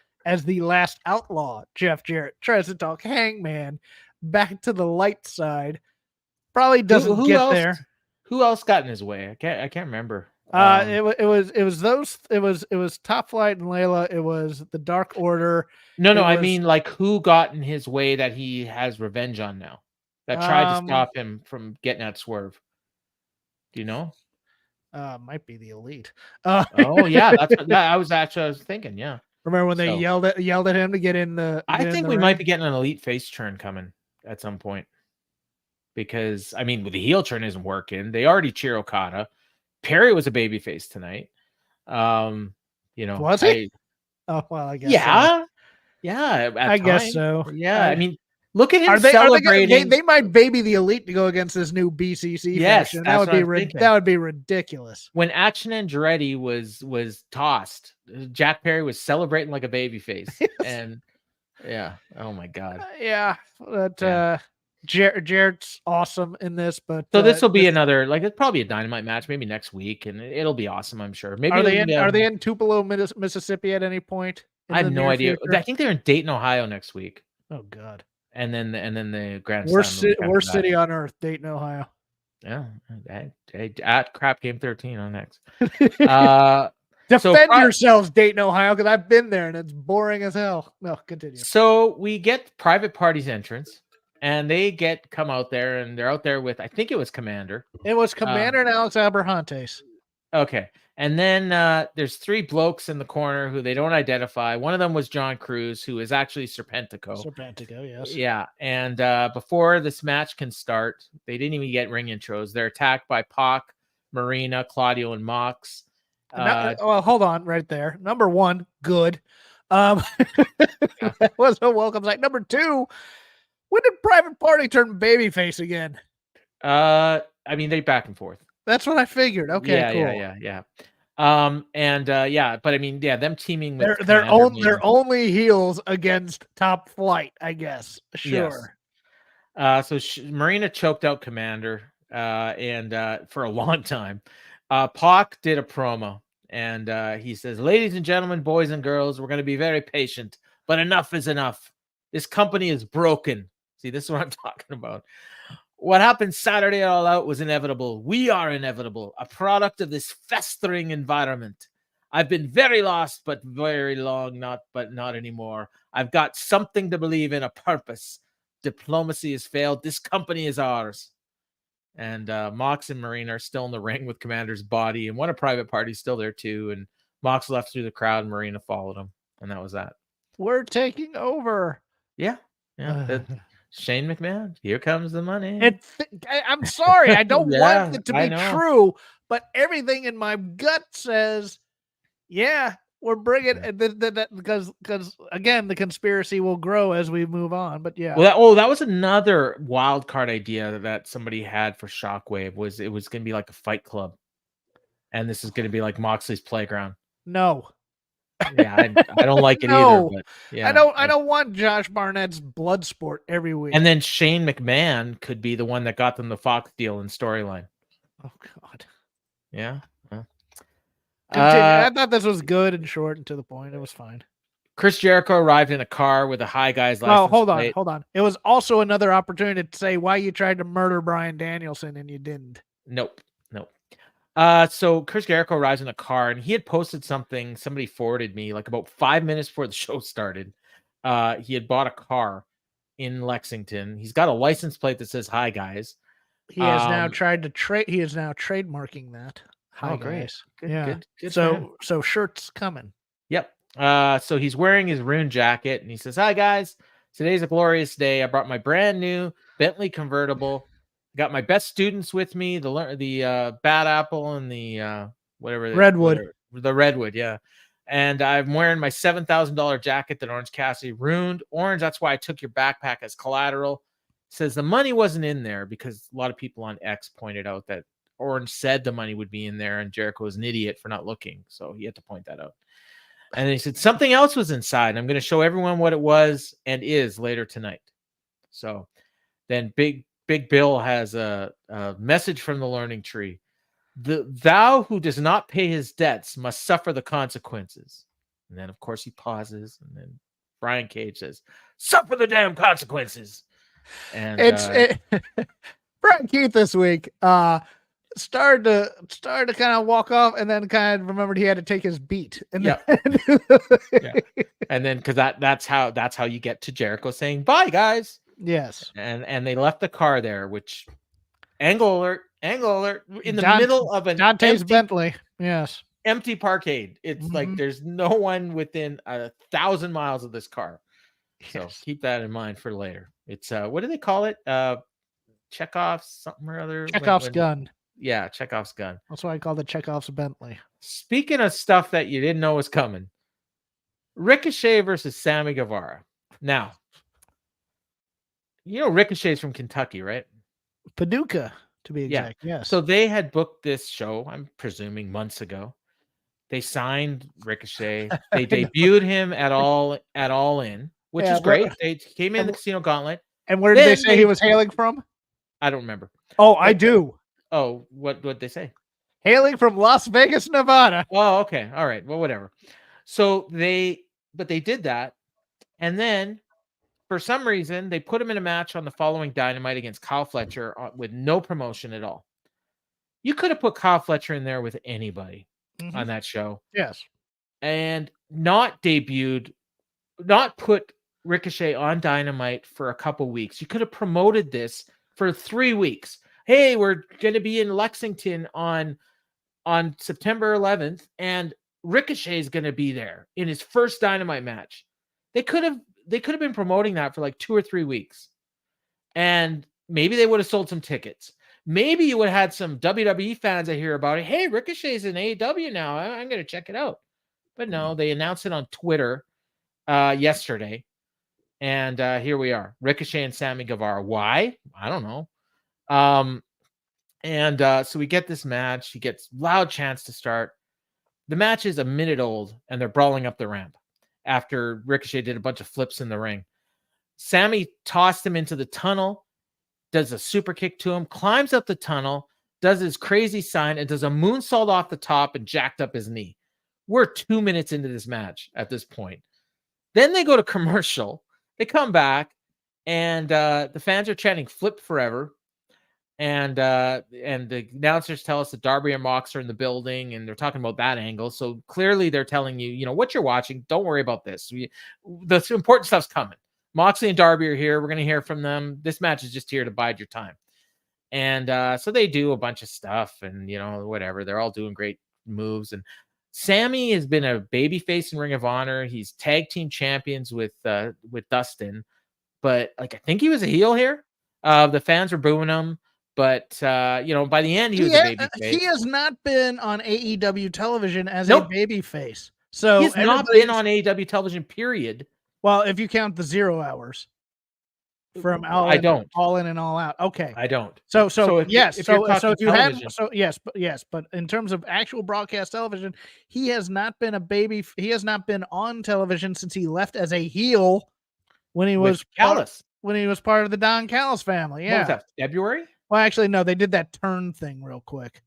the last outlaw, Jeff Jarrett, tries to talk Hangman back to the light side. Probably doesn't
who
get
else,
there.
Who else got in his way? I can't remember.
It was Top Flight and Layla. It was the Dark Order.
No, I mean, like, who got in his way that he has revenge on now? That tried to stop him from getting at Swerve. Do you know?
Might be the Elite.
Oh yeah, I was thinking. Yeah.
Remember when they yelled at him to get in the?
I think we might be getting an Elite face turn coming at some point. Because, I mean, the heel turn isn't working. They already cheer Okada. Perry was a babyface tonight.
Was he? Oh, well, I guess.
Yeah. So. Yeah.
I guess so.
Yeah. I mean, look at him celebrating.
They might baby the Elite to go against this new BCC faction. That would be ridiculous.
When Action Andretti was tossed, Jack Perry was celebrating like a babyface. And yeah. Oh my God.
Jarrett's awesome in this, but
so this will be another, like, it's probably a Dynamite match, maybe next week, and it'll be awesome, I'm sure. Maybe
are they in Tupelo, Mississippi at any point?
I have no idea. I think they're in Dayton, Ohio next week.
Oh God!
And then the Grand
worst city on earth, Dayton, Ohio.
Yeah, at Crap Game 13 on next.
Defend yourselves, Dayton, Ohio, because I've been there and it's boring as hell. No, continue.
So we get Private Party's entrance. And they come out there, and they're out there with, I think it was Commander.
It was Commander and Alex Abrahantes.
Okay. And then there's 3 blokes in the corner who they don't identify. One of them was John Cruz, who is actually Serpentico.
Serpentico, yes.
Yeah. And before this match can start, they didn't even get ring intros. They're attacked by Pac, Marina, Claudio, and Mox.
Well, hold on right there. Number 1, good. That was a welcome sight. Number 2, when did Private Party turn babyface again?
I mean, they back and forth.
That's what I figured. Okay,
yeah. But I mean, them teaming with
they're only heels against Top Flight, I guess. Sure.
Yes. So Marina choked out Commander, and for a long time. Pac did a promo, and he says, "Ladies and gentlemen, boys and girls, we're going to be very patient, but enough is enough. This company is broken." See, this is what I'm talking about. What happened Saturday All Out was inevitable. We are inevitable, a product of this festering environment. I've been very lost, but very long, but not anymore. I've got something to believe in, a purpose. Diplomacy has failed. This company is ours. And Mox and Marine are still in the ring with Commander's body, and one of Private Party's still there too. And Mox left through the crowd, and Marina followed him, and that was that.
We're taking over.
Yeah. Shane McMahon, here comes the money.
I'm sorry, I don't want it to be true, but everything in my gut says, yeah, we're bringing that because again, the conspiracy will grow as we move on. But yeah,
well, that was another wild card idea that somebody had for Shockwave. It was going to be like a Fight Club, and this is going to be like Moxley's Playground.
No.
Yeah, I don't like it either. But yeah,
I don't want Josh Barnett's blood sport every week.
And then Shane McMahon could be the one that got them the Fox deal and storyline.
Oh God.
Yeah.
I thought this was good and short and to the point. It was fine.
Chris Jericho arrived in a car with a High Guys license plate.
Hold on. It was also another opportunity to say why you tried to murder Bryan Danielson and you didn't.
Nope. So Chris Jericho arrives in a car, and he had posted something. Somebody forwarded me like about 5 minutes before the show started. He had bought a car in Lexington. He's got a license plate that says "Hi Guys."
He has now tried to trade. He is now trademarking that. Hi Guys.
Good.
So shirts coming.
Yep. So he's wearing his rune jacket, and he says, "Hi guys, today's a glorious day. I brought my brand new Bentley convertible. Got my best students with me, the Bad Apple and the
Redwood.
The Redwood, yeah. And I'm wearing my $7,000 jacket that Orange Cassidy ruined. Orange, that's why I took your backpack as collateral." Says the money wasn't in there because a lot of people on X pointed out that Orange said the money would be in there, and Jericho was an idiot for not looking, so he had to point that out. And then he said something else was inside. I'm going to show everyone what it was and is later tonight. So then Big Bill has a message from the Learning Tree. Thou who does not pay his debts must suffer the consequences. And then, of course, he pauses, and then Brian Cage says, "Suffer the damn consequences." And
Brian Keith this week started to kind of walk off, and then kind of remembered he had to take his beat. And
and then because that's how you get to Jericho saying bye, guys.
Yes.
And they left the car there, which angle alert in the middle of an
Dante's Bentley. Yes.
Empty parkade. It's like there's no one within 1,000 miles of this car. So keep that in mind for later. It's what do they call it? Chekhov's something or other.
Chekhov's gun.
Yeah, Chekhov's gun.
That's why I call it Chekhov's Bentley.
Speaking of stuff that you didn't know was coming, Ricochet versus Sammy Guevara. Now, you know Ricochet's from Kentucky, right?
Paducah, to be exact. Yeah. Yes.
So they had booked this show, I'm presuming months ago. They signed Ricochet. They debuted him at All In, which is great. They came in the Casino Gauntlet.
And where did they say he was hailing from?
I don't remember.
Oh, I do.
Oh, what did they say?
Hailing from Las Vegas, Nevada.
Oh, okay. All right. Well, whatever. So they did that. And then for some reason, they put him in a match on the following Dynamite against Kyle Fletcher with no promotion at all. You could have put Kyle Fletcher in there with anybody on that show.
Yes.
And not put Ricochet on Dynamite for a couple weeks. You could have promoted this for 3 weeks. Hey, we're going to be in Lexington on September 11th, and Ricochet is going to be there in his first Dynamite match. They could have been promoting that for like 2 or 3 weeks, and maybe they would have sold some tickets. Maybe you would have had some WWE fans that hear about it. Hey, Ricochet's in AEW now. I'm going to check it out. But no, they announced it on Twitter yesterday. And here we are, Ricochet and Sammy Guevara. Why? I don't know. So we get this match. He gets loud chants to start. The match is a minute old, and they're brawling up the ramp after Ricochet did a bunch of flips in the ring. Sammy tossed him into the tunnel, does a super kick to him, climbs up the tunnel, does his crazy sign, and does a moonsault off the top and jacked up his knee. We're 2 minutes into this match at this point. Then they go to commercial. They come back, and the fans are chanting "Flip Forever." And the announcers tell us that Darby and Mox are in the building, and they're talking about that angle. So clearly they're telling you, what you're watching, don't worry about this. The important stuff's coming. Moxley and Darby are here. We're going to hear from them. This match is just here to bide your time. And so they do a bunch of stuff, and whatever. They're all doing great moves. And Sammy has been a babyface in Ring of Honor. He's tag team champions with Dustin, but I think he was a heel here. The fans were booing him. But, by the end, he was a babyface.
He has not been on AEW television as a babyface. So
he's not been on AEW television, period.
Well, if you count the 0 hours from All In and All Out. Okay.
I don't.
So yes. But in terms of actual broadcast television, he has not been on television since he left as a heel when he was
Callis.
When he was part of the Don Callis family. Yeah.
What was that, February?
Well, actually, no, they did that turn thing real quick.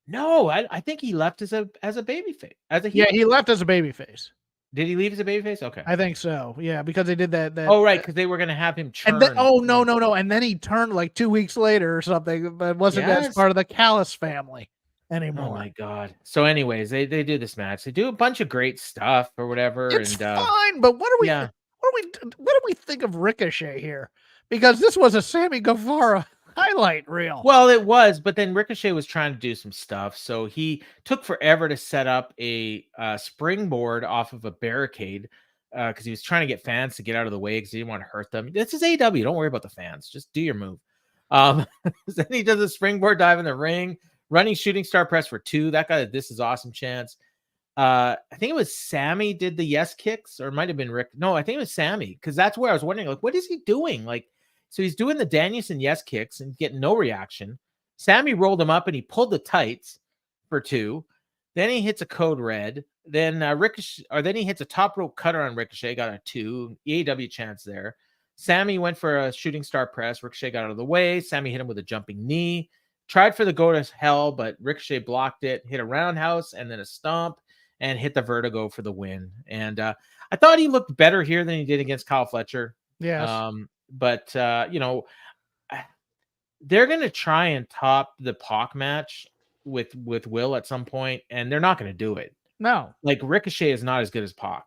No, I think he left as a babyface.
Yeah, he left as a babyface.
Did he leave as a babyface? Okay.
I think so. Yeah, because they did that.
Oh, right, because they were going to have him turn.
No. And then he turned 2 weeks later or something, but wasn't as part of the Callis family anymore.
Oh, my God. So anyways, they do this match. They do a bunch of great stuff or whatever.
It's fine, but what do we think of Ricochet here? Because this was a Sammy Guevara highlight reel.
Well, it was, but then Ricochet was trying to do some stuff, so he took forever to set up a springboard off of a barricade because he was trying to get fans to get out of the way because he didn't want to hurt them. This is AEW. Don't worry about the fans. Just do your move. Then he does a springboard dive in the ring, running shooting star press for 2. That got a "this is awesome" chance. I think it was Sammy did the yes kicks, or it might have been Rick. No, I think it was Sammy, because that's where I was wondering, what is he doing? So he's doing the Danielson yes kicks and getting no reaction. Sammy rolled him up and he pulled the tights for 2. Then he hits a code red. Then then he hits a top rope cutter on Ricochet, got a 2. AEW chance there. Sammy went for a shooting star press. Ricochet got out of the way. Sammy hit him with a jumping knee. Tried for the go to hell, but Ricochet blocked it. Hit a roundhouse and then a stomp and hit the vertigo for the win. And I thought he looked better here than he did against Kyle Fletcher.
Yes.
But they're going to try and top the Pac match with Will at some point, and they're not going to do it.
No.
Ricochet is not as good as Pac.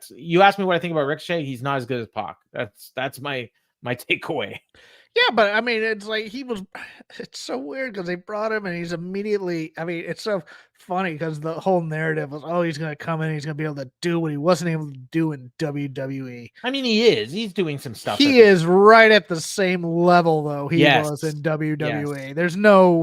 You asked me what I think about Ricochet, he's not as good as Pac. That's my takeaway.
Yeah, but I mean, it's it's so weird because they brought him and he's immediately, it's so funny because the whole narrative was, he's going to come in and he's going to be able to do what he wasn't able to do in WWE.
I mean, he's doing some stuff.
He is right at the same level, though, he was in WWE. Yes. There's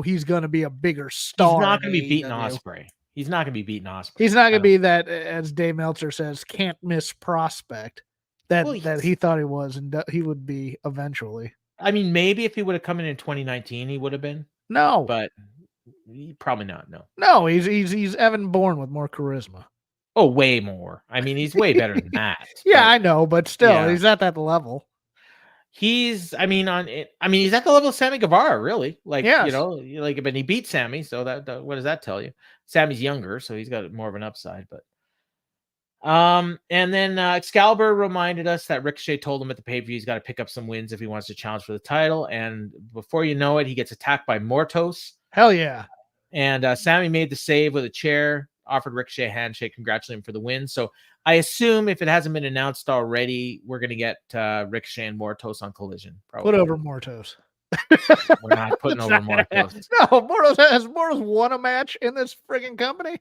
he's going to be a bigger star.
He's not going to be beating Ospreay. He's not going to be beating Ospreay.
He's not going to be that, as Dave Meltzer says, can't miss prospect that he thought he was, and he would be eventually.
I mean, maybe if he would have come in 2019, he would have been.
No,
but probably not.
No, he's Evan Bourne with more charisma.
Oh, way more. I mean, he's way better than that.
Yeah, I know, but still, he's at that level.
He's at the level of Sammy Guevara, really.
But
he beat Sammy, so that what does that tell you? Sammy's younger, so he's got more of an upside, but. And then Excalibur reminded us that Ricochet told him at the pay-per-view he's got to pick up some wins if he wants to challenge for the title. And before you know it, he gets attacked by Mortos.
Hell yeah.
And Sammy made the save with a chair, offered Ricochet a handshake, congratulating him for the win. So I assume if it hasn't been announced already, we're going to get Ricochet and Mortos on Collision. Probably.
Put over Mortos.
We're not putting over Mortos.
No, Mortos won a match in this friggin' company.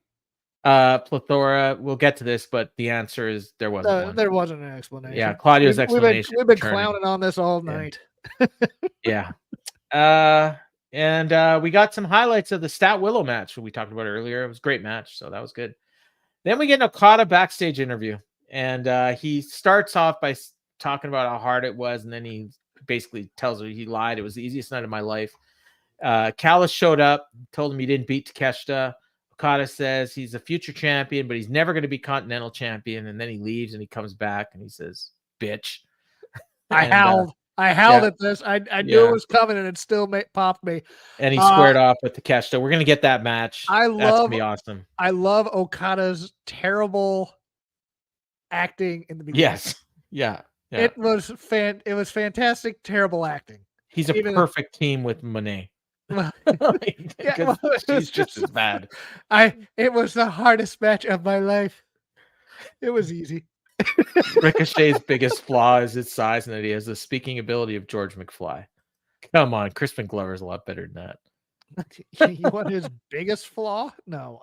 Plethora, we'll get to this, but the answer is there wasn't one.
There wasn't an explanation.
Yeah, Claudio's explanation.
We've been clowning on this all night.
Yeah. And we got some highlights of the Stat Willow match we talked about earlier. It was a great match, so that was good. Then we get an Okada backstage interview, and he starts off by talking about how hard it was, and then he basically tells her he lied. It was the easiest night of my life. Callis showed up, told him he didn't beat Takeshita. Okada says he's a future champion, but he's never going to be Continental champion. And then he leaves and he comes back and he says, "Bitch."
I howled at this. I knew it was coming and it still popped me.
And he squared off with Takeshita. We're going to get that match. That's going to be awesome.
I love Okada's terrible acting in the beginning.
Yes. Yeah.
It was fantastic, terrible acting.
He's a perfect team with Monet. Because she's just as bad.
It was the hardest match of my life. It was easy.
Ricochet's biggest flaw is his size and that he has the speaking ability of George McFly. Come on, Crispin Glover's a lot better than
that. You want his biggest flaw? No.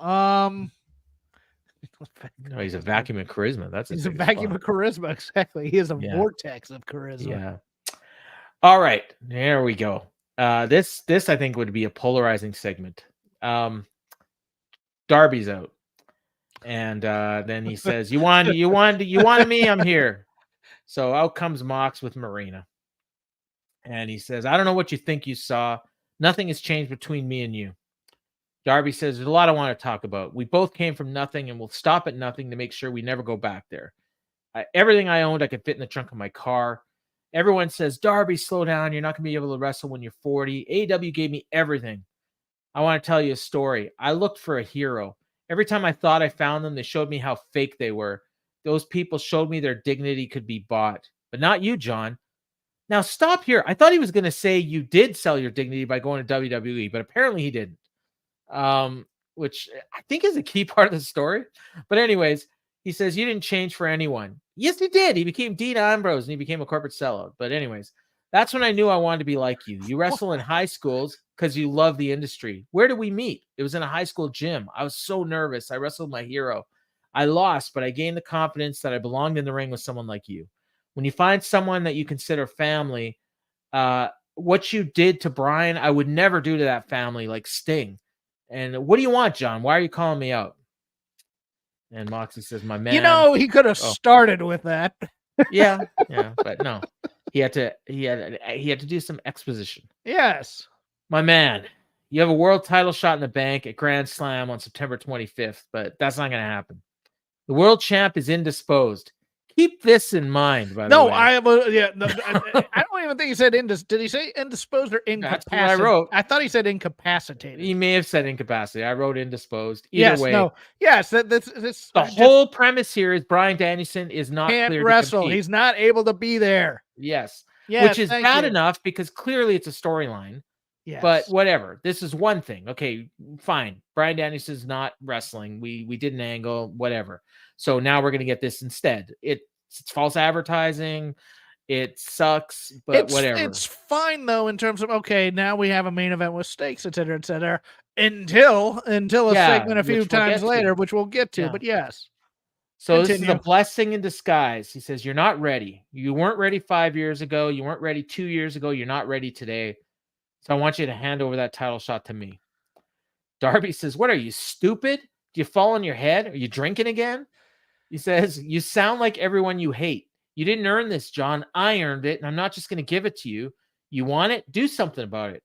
No, he's a vacuum of charisma.
He's a vacuum of charisma. Exactly. He is a vortex of charisma.
Yeah. All right, there we go. This I think would be a polarizing segment. Darby's out, and then he says, "You wanted me? I'm here." So out comes Mox with Marina, and he says, "I don't know what you think you saw. Nothing has changed between me and you." Darby says, "There's a lot I want to talk about. We both came from nothing, and we'll stop at nothing to make sure we never go back there. Everything I owned, I could fit in the trunk of my car. Everyone says, Darby, slow down. You're not going to be able to wrestle when you're 40. AEW gave me everything. I want to tell you a story. I looked for a hero. Every time I thought I found them, they showed me how fake they were. Those people showed me their dignity could be bought. But not you, John. Now stop here. I thought he was going to say you did sell your dignity by going to WWE, but apparently he didn't. Which I think is a key part of the story. But anyways, he says, you didn't change for anyone. Yes, he did. He became Dean Ambrose and he became a corporate sellout. But anyways, that's when I knew I wanted to be like you. You wrestle in high schools because you love the industry. Where did we meet? It was in a high school gym. I was so nervous. I wrestled my hero. I lost, but I gained the confidence that I belonged in the ring with someone like you. When you find someone that you consider family, what you did to Brian, I would never do to that family, like Sting. And what do you want, John? Why are you calling me out? And Moxley says, my man.
You know, he could have started with that.
yeah, but no. He had to do some exposition.
Yes.
My man, you have a world title shot in the bank at Grand Slam on September 25th, but that's not going to happen. The world champ is indisposed. Keep this in mind, by the way.
No, I don't even think he said indisposed. Did he say indisposed or incapacitated?
That's what I wrote.
I thought he said incapacitated.
He may have said incapacitated. I wrote indisposed. Either way.
No. Yes,
the whole premise here is Bryan Danielson is not
can't
clear
wrestle.
To compete.
He's not able to be there.
Yes, which is bad enough because clearly it's a storyline. Yes. But whatever. This is one thing. Okay, fine. Bryan Danielson's not wrestling. We did an angle, whatever. So now we're going to get this instead. It's false advertising. It sucks, but whatever.
It's fine though in terms of okay, now we have a main event with stakes, etc., etc. Until a segment a few times later, which we'll get to. Yeah. But yes.
So Continue. This is a blessing in disguise. He says, you're not ready. You weren't ready 5 years ago. You weren't ready 2 years ago. You're not ready today. So I want you to hand over that title shot to me. Darby says, what are you, stupid? Do you fall on your head? Are you drinking again? He says, you sound like everyone you hate. You didn't earn this, John. I earned it, and I'm not just going to give it to you. You want it? Do something about it.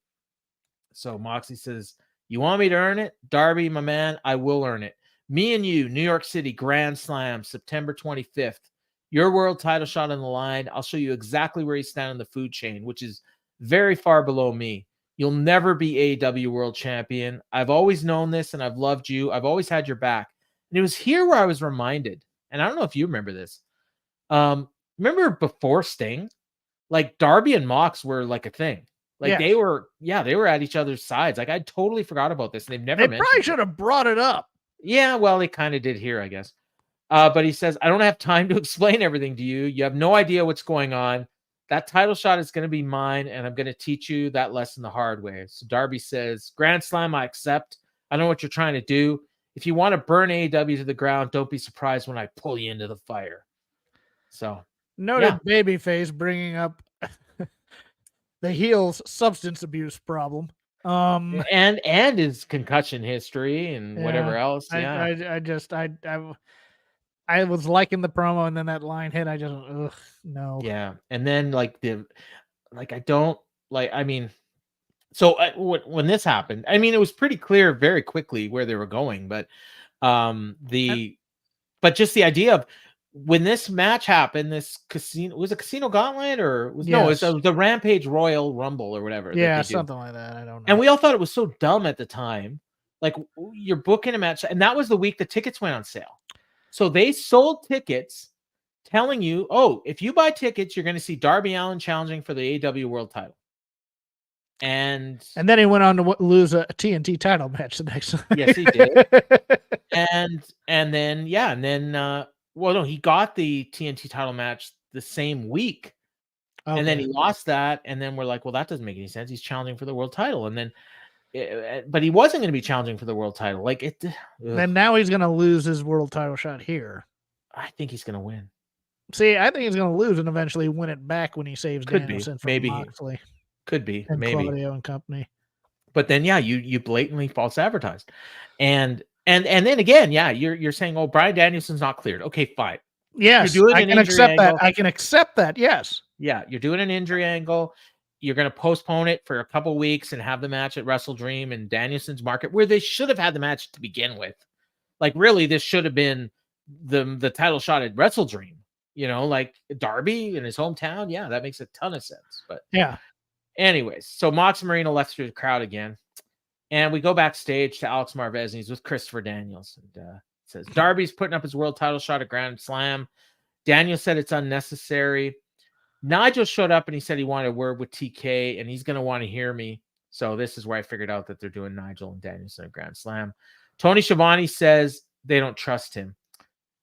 So Moxley says, you want me to earn it? Darby, my man, I will earn it. Me and you, New York City, Grand Slam, September 25th. Your world title shot on the line. I'll show you exactly where you stand in the food chain, which is very far below me. You'll never be AEW world champion. I've always known this, and I've loved you. I've always had your back. And it was here where I was reminded, and I don't know if you remember this. Remember before Sting? Like Darby and Mox were like a thing. Like they were at each other's sides. Like I totally forgot about this. And they
probably should have brought it up.
Yeah, well, they kind of did here, I guess. But he says, I don't have time to explain everything to you. You have no idea what's going on. That title shot is going to be mine, and I'm going to teach you that lesson the hard way. So Darby says, Grand Slam, I accept. I know what you're trying to do. If you want to burn AEW to the ground, don't be surprised when I pull you into the fire. So
noted babyface bringing up the heel's substance abuse problem.
And his concussion history and whatever else.
I was liking the promo, and then that line hit. I just no.
Yeah, and then so when this happened, I mean, it was pretty clear very quickly where they were going, but just the idea of when this match happened, this Casino Gauntlet or it was the Rampage Royal Rumble or whatever.
Yeah, something like that. I don't know.
And we all thought it was so dumb at the time. Like you're booking a match, and that was the week the tickets went on sale. So they sold tickets telling you, oh, if you buy tickets, you're going to see Darby Allin challenging for the AEW world title. And
then he went on to lose a TNT title match the next time.
Yes, he did. and then well, no, he got the TNT title match the same week. Okay. And then he lost that, and then we're like, well, that doesn't make any sense. He's challenging for the world title, and then but he wasn't going to be challenging for the world title. Like it.
And now he's going to lose his world title shot here.
I think he's going to win.
See, I think he's going to lose and eventually win it back when he saves Danielson from Moxley.
Could be,
and
maybe
Claudio and company.
But then, you blatantly false advertised, and then again, you're saying, oh, Bryan Danielson's not cleared. Okay, fine.
Yes, I can accept that. I can accept that. Yes.
Yeah, you're doing an injury angle. You're going to postpone it for a couple weeks and have the match at Wrestle Dream and Danielson's Market, where they should have had the match to begin with. Like, really, this should have been the title shot at Wrestle Dream. Like Darby in his hometown. Yeah, that makes a ton of sense. But
yeah.
Anyways, so Mox and Marino left through the crowd again. And we go backstage to Alex Marvez, and he's with Christopher Daniels. And says, Darby's putting up his world title shot at Grand Slam. Daniels said it's unnecessary. Nigel showed up, and he said he wanted a word with TK, and he's going to want to hear me. So this is where I figured out that they're doing Nigel and Danielson at Grand Slam. Tony Schiavone says they don't trust him.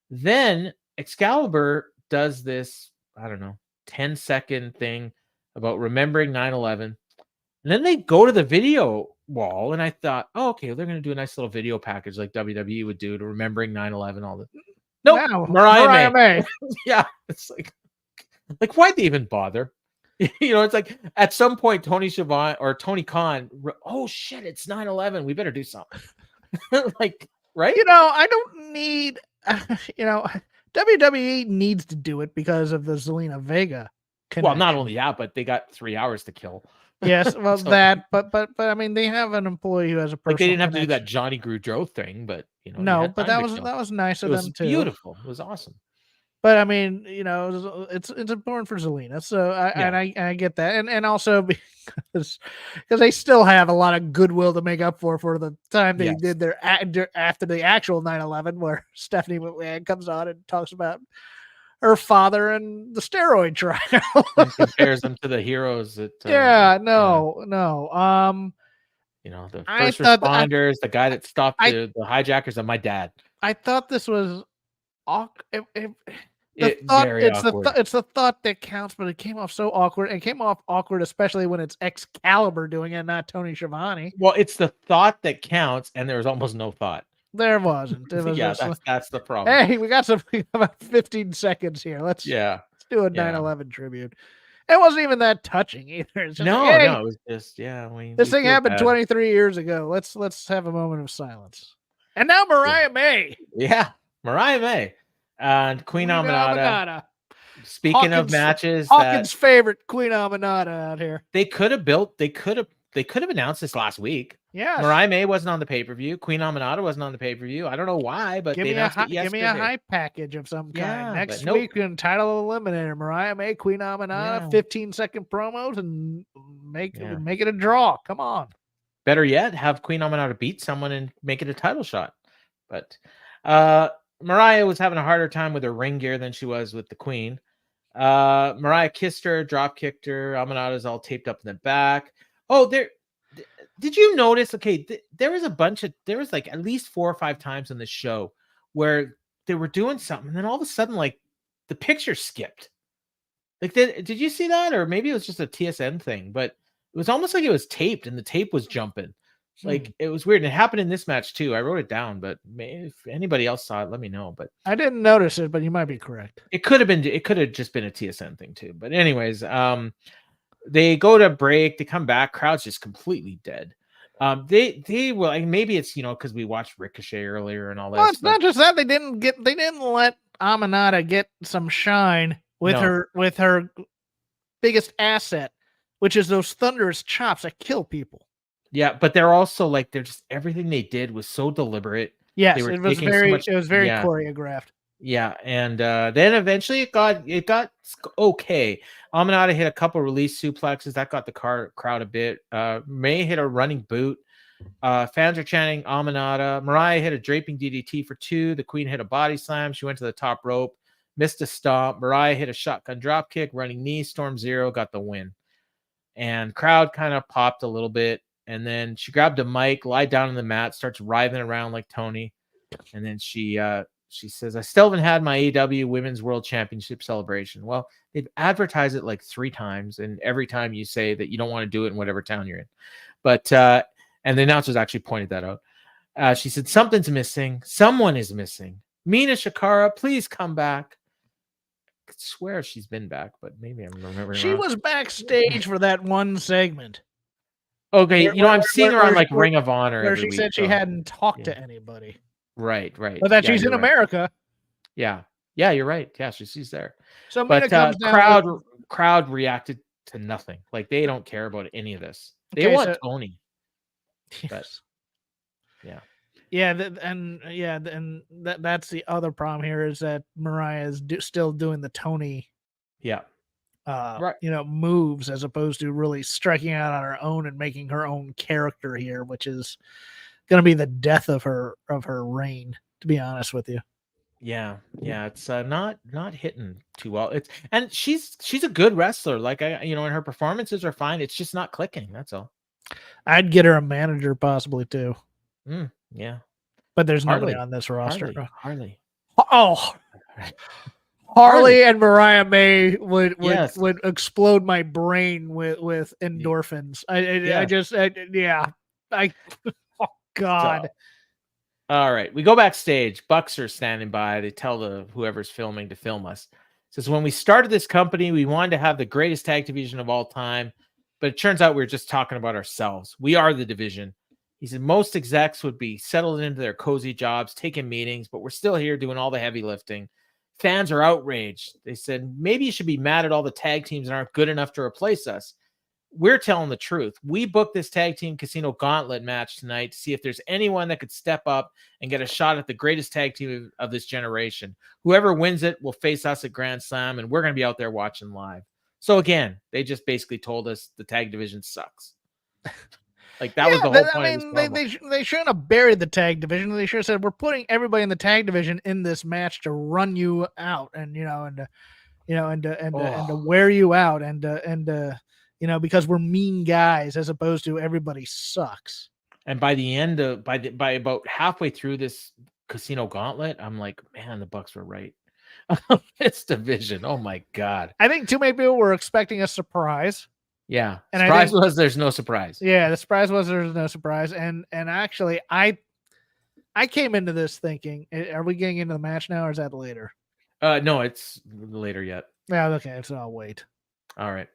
Then Excalibur does this, I don't know, 10-second thing about remembering 9/11. And then they go to the video wall, and I thought, oh, okay, they're going to do a nice little video package like WWE would do to remembering 9/11, all the
Nope, Mariah May.
Yeah, it's like why'd they even bother? It's like at some point Tony Schiavone or Tony Khan, oh shit, it's 9/11. We better do something. Like, right?
I don't need, WWE needs to do it because of the Zelina Vega connection.
Well, not only that, but they got 3 hours to kill.
Yes, well, so, that, but I mean, they have an employee who has a personal.
Like, they didn't have to do that Johnny Gaudreau thing, but
no, but that was nice of them too.
Beautiful. It was awesome.
But I mean, it's important for Zelina, so I get that, and also because they still have a lot of goodwill to make up for the time they did their after the actual 9/11, where Stephanie McMahon comes on and talks about her father and the steroid trial,
and compares them to the heroes that.
The
first responders, the guy that stopped the hijackers, and my dad.
I thought this was awkward. It's the thought that counts, but it came off so awkward. It came off awkward, especially when it's Excalibur doing it, not Tony Schiavone.
Well, it's the thought that counts, and there was almost no thought.
There wasn't. It was
that's the problem.
Hey, we got about 15 seconds here. Let's do a 9/11 tribute. It wasn't even that touching either.
No, it was just
this thing happened 23 years ago. Let's have a moment of silence. And now Mariah May.
Yeah, Mariah May. And Queen Aminata. Speaking of matches,
Hawkins' favorite Queen Aminata out here.
They could have announced this last week.
Yeah,
Mariah May wasn't on the pay-per-view. Queen Aminata wasn't on the pay-per-view. I don't know why, but they announced it yesterday.
Give me a hype package of some kind. Next week, in title eliminator, Mariah May, Queen Aminata, 15-second promos, and make it a draw. Come on.
Better yet, have Queen Aminata beat someone and make it a title shot. But Mariah was having a harder time with her ring gear than she was with the Queen. Mariah kissed her, drop kicked her. Aminata's all taped up in the back. Oh, did you notice? Okay, there was like at least 4 or 5 times on the show where they were doing something, and then all of a sudden, like, the picture skipped. Like, did you see that? Or maybe it was just a TSN thing, but it was almost like it was taped and the tape was jumping. Like, it was weird. And it happened in this match too. I wrote it down, but if anybody else saw it, let me know. But
I didn't notice it, but you might be correct.
It could have just been a TSN thing too. But anyways, they go to break, they come back, crowd's just completely dead. They were like, maybe it's because we watched Ricochet earlier and all that.
Well, it's not just that they didn't let Aminata get some shine with her biggest asset, which is those thunderous chops that kill people.
Yeah, but they're also like, everything they did was so deliberate.
Yes, it was very choreographed.
Yeah, and then eventually it got okay. Aminata hit a couple release suplexes that got the crowd a bit. May hit a running boot. Fans are chanting Aminata. Mariah hit a draping DDT for 2. The Queen hit a body slam. She went to the top rope, missed a stomp. Mariah hit a shotgun drop kick, running knee. Storm Zero got the win. and crowd kind of popped a little bit. And then she grabbed a mic, lied down on the mat, starts writhing around like Tony. And then she says, I still haven't had my AEW Women's World Championship celebration. Well, they've advertised it like 3 times, and every time you say that you don't want to do it in whatever town you're in. But and the announcers actually pointed that out. She said, something's missing. Someone is missing. Mina Shikara, please come back. I could swear she's been back, but maybe I'm remembering
She
wrong.
was backstage for that one segment.
Okay, I'm seeing her on like Ring of Honor
where
every
she
week,
said she hadn't talked to anybody.
Right.
But that she's in America.
Yeah, you're right. Yeah, she's there.
So Mina comes
down crowd reacted to nothing. Like they don't care about any of this. They want Tony. But
and that's the other problem here is that Mariah is still doing the Tony.
Yeah.
Moves as opposed to really striking out on her own and making her own character here, which is going to be the death of her reign, to be honest with you.
Yeah, it's not hitting too well. And she's a good wrestler. Like and her performances are fine. It's just not clicking. That's all.
I'd get her a manager possibly too.
Yeah,
but there's nobody on this roster.
Harley.
Oh. Harley and Mariah May would explode my brain with endorphins. Oh God.
So, all right, we go backstage. Bucks are standing by. They tell whoever's filming to film us. It says, when we started this company, we wanted to have the greatest tag division of all time, but it turns out we were just talking about ourselves. We are the division. He said most execs would be settled into their cozy jobs, taking meetings, but we're still here doing all the heavy lifting. Fans are outraged. They said, maybe you should be mad at all the tag teams that aren't good enough to replace us. We're telling the truth. We booked this tag team Casino Gauntlet match tonight to see if there's anyone that could step up and get a shot at the greatest tag team of this generation. Whoever wins it will face us at Grand Slam, and we're going to be out there watching live. So again, they just basically told us the tag division sucks. Like that was the whole point.
I mean, they shouldn't have buried the tag division. They should have said, we're putting everybody in the tag division in this match to run you out and to wear you out and because we're mean guys as opposed to everybody sucks.
And by the end of by about halfway through this Casino Gauntlet, I'm like, man, the Bucks were right. This division. Oh my God.
I think too many people were expecting a surprise.
Yeah. And surprise was there's no surprise.
Yeah, the surprise was there's no surprise. And actually I came into this thinking, are we getting into the match now or is that later?
No, it's later yet.
Yeah, okay, so I'll wait.
All right.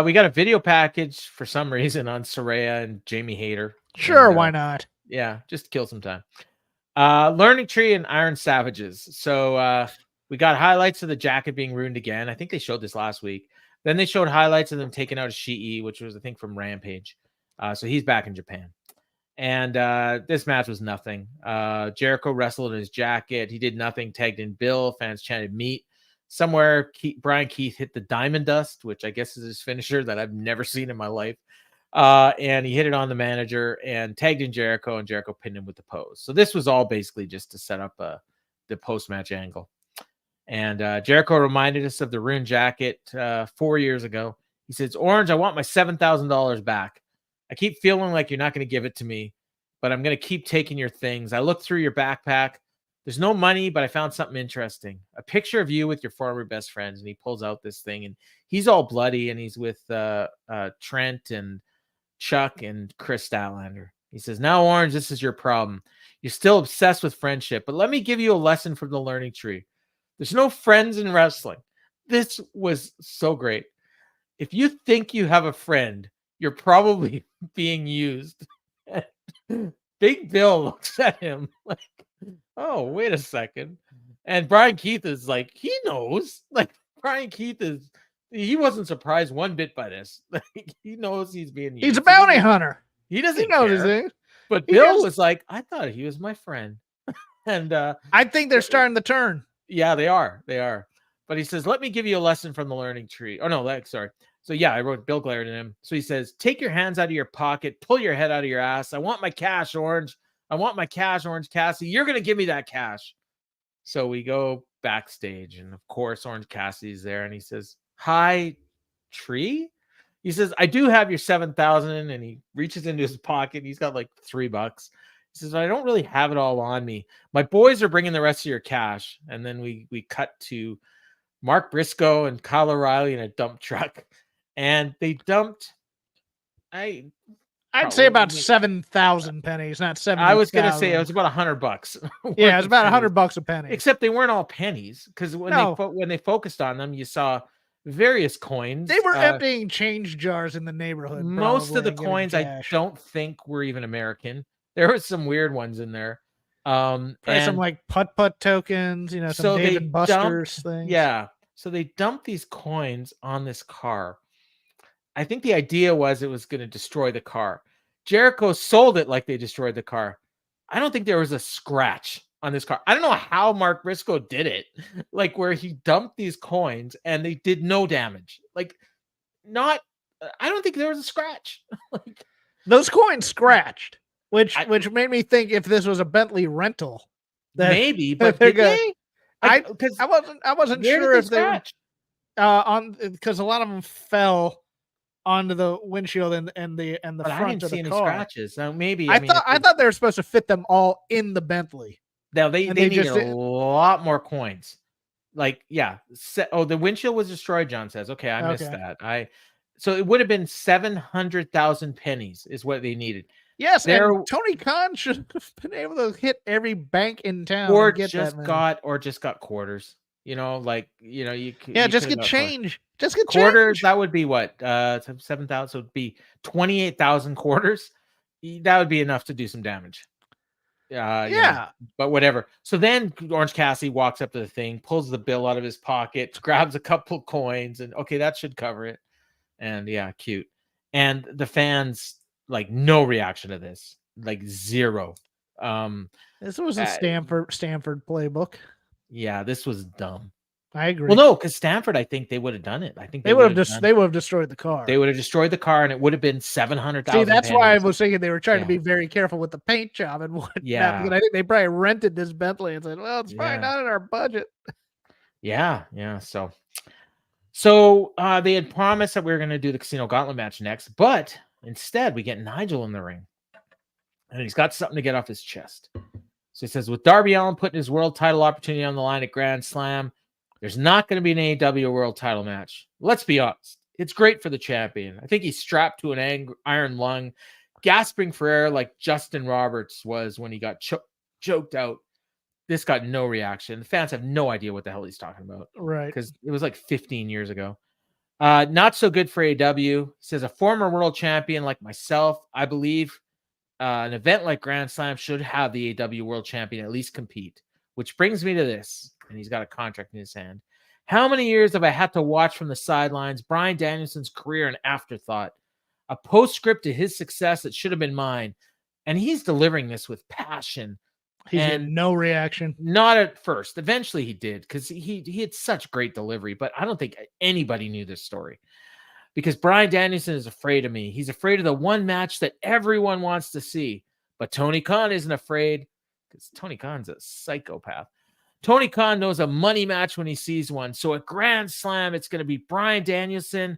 We got a video package for some reason on Saraya and Jamie Hayter.
Sure, why not?
Yeah, just to kill some time. Learning Tree and Iron Savages. So we got highlights of the jacket being ruined again. I think they showed this last week. Then they showed highlights of them taking out Ishii, which was, I think, from Rampage. So he's back in Japan. And this match was nothing. Jericho wrestled in his jacket. He did nothing. Tagged in Bill. Fans chanted meat. Somewhere, Brian Keith hit the Diamond Dust, which I guess is his finisher that I've never seen in my life. And he hit it on the manager and tagged in Jericho, and Jericho pinned him with the pose. So this was all basically just to set up the post-match angle. And Jericho reminded us of the Rune jacket 4 years ago. He says, Orange, I want my $7,000 back. I keep feeling like you're not going to give it to me, but I'm going to keep taking your things. I looked through your backpack. There's no money, but I found something interesting. A picture of you with your former best friends. And he pulls out this thing, and he's all bloody, and he's with Trent and Chuck and Chris Statlander. He says, now, Orange, this is your problem. You're still obsessed with friendship, but let me give you a lesson from the learning tree. There's no friends in wrestling. This was so great. If you think you have a friend, you're probably being used. Big Bill looks at him like, oh, wait a second. And Brian Keith is like, he knows. Like, Brian Keith he wasn't surprised one bit by this. Like, he knows he's being used.
He's a bounty hunter.
He doesn't
know
care.
His thing.
But Bill was like, I thought he was my friend. And
I think they're starting to turn.
Yeah, they are. But he says, let me give you a lesson from the learning tree. Oh, no, sorry. So, yeah, I wrote Bill glared at him. So he says, take your hands out of your pocket, pull your head out of your ass. I want my cash, Orange. I want my cash, Orange Cassidy. You're going to give me that cash. So we go backstage. And, of course, Orange Cassidy's there. And he says, hi, Tree? He says, I do have your 7,000, and he reaches into his pocket. He's got like $3. He says, I don't really have it all on me. My boys are bringing the rest of your cash. And then we cut to Mark Briscoe and Kyle O'Reilly in a dump truck. And they dumped,
I'd say about 7,000 pennies, not 70.
I was gonna say it was about $100.
Yeah, it was about $100 a penny.
Except they weren't all pennies, because when they focused on them, you saw various coins.
They were emptying change jars in the neighborhood.
Most of the coins I don't think were even American. There were some weird ones in there.
And some like putt tokens, some Dave & Buster's things.
Yeah. So they dumped these coins on this car. I think the idea was it was going to destroy the car. Jericho sold it like they destroyed the car. I don't think there was a scratch on this car. I don't know how Mark Briscoe did it, like where he dumped these coins and they did no damage. I don't think there was a scratch.
Those coins scratched, which made me think if this was a Bentley rental,
maybe, but did they?
I wasn't sure if they were because a lot of them fell onto the windshield and the
but
front
I didn't
of
see
the
any
car.
Scratches. Now maybe
I thought they were supposed to fit them all in the Bentley.
Now they needed a lot more coins. The windshield was destroyed. John says, "Okay, I missed that." So it would have been 700,000 pennies is what they needed.
Yes, and Tony Khan should have been able to hit every bank in town,
or just got quarters. You
just get change. Just get
quarters.
Change.
That would be what 7,000. So it'd be 28,000 quarters. That would be enough to do some damage. But whatever. So then Orange Cassidy walks up to the thing, pulls the bill out of his pocket, grabs a couple coins, and okay, that should cover it. And cute. And the fans no reaction to this, zero.
This was a Stanford playbook.
Yeah, this was dumb.
I agree.
Well, no, because Stanford, I think they would have done it. I think
they would have destroyed the car.
They would have destroyed the car, and it would have been 700,000.
See, that's why I was thinking they were trying to be very careful with the paint job and whatnot.
Yeah,
because I think they probably rented this Bentley and said, "Well, it's probably not in our budget."
Yeah. So they had promised that we were going to do the Casino Gauntlet match next, but instead we get Nigel in the ring, and he's got something to get off his chest. So he says, with Darby Allin putting his world title opportunity on the line at Grand Slam, there's not going to be an AEW world title match. Let's be honest. It's great for the champion. I think he's strapped to an iron lung, gasping for air like Justin Roberts was when he got choked out. This got no reaction. The fans have no idea what the hell he's talking about.
Right.
Because it was 15 years ago. Not so good for AEW. He says, a former world champion like myself, I believe an event like Grand Slam should have the AEW world champion at least compete. Which brings me to this. And he's got a contract in his hand. How many years have I had to watch from the sidelines Bryan Danielson's career an afterthought? A postscript to his success that should have been mine. And he's delivering this with passion.
He's getting no reaction.
Not at first. Eventually he did, because he had such great delivery. But I don't think anybody knew this story. Because Bryan Danielson is afraid of me. He's afraid of the one match that everyone wants to see. But Tony Khan isn't afraid, because Tony Khan's a psychopath. Tony Khan knows a money match when he sees one. So at Grand Slam, it's going to be Bryan Danielson.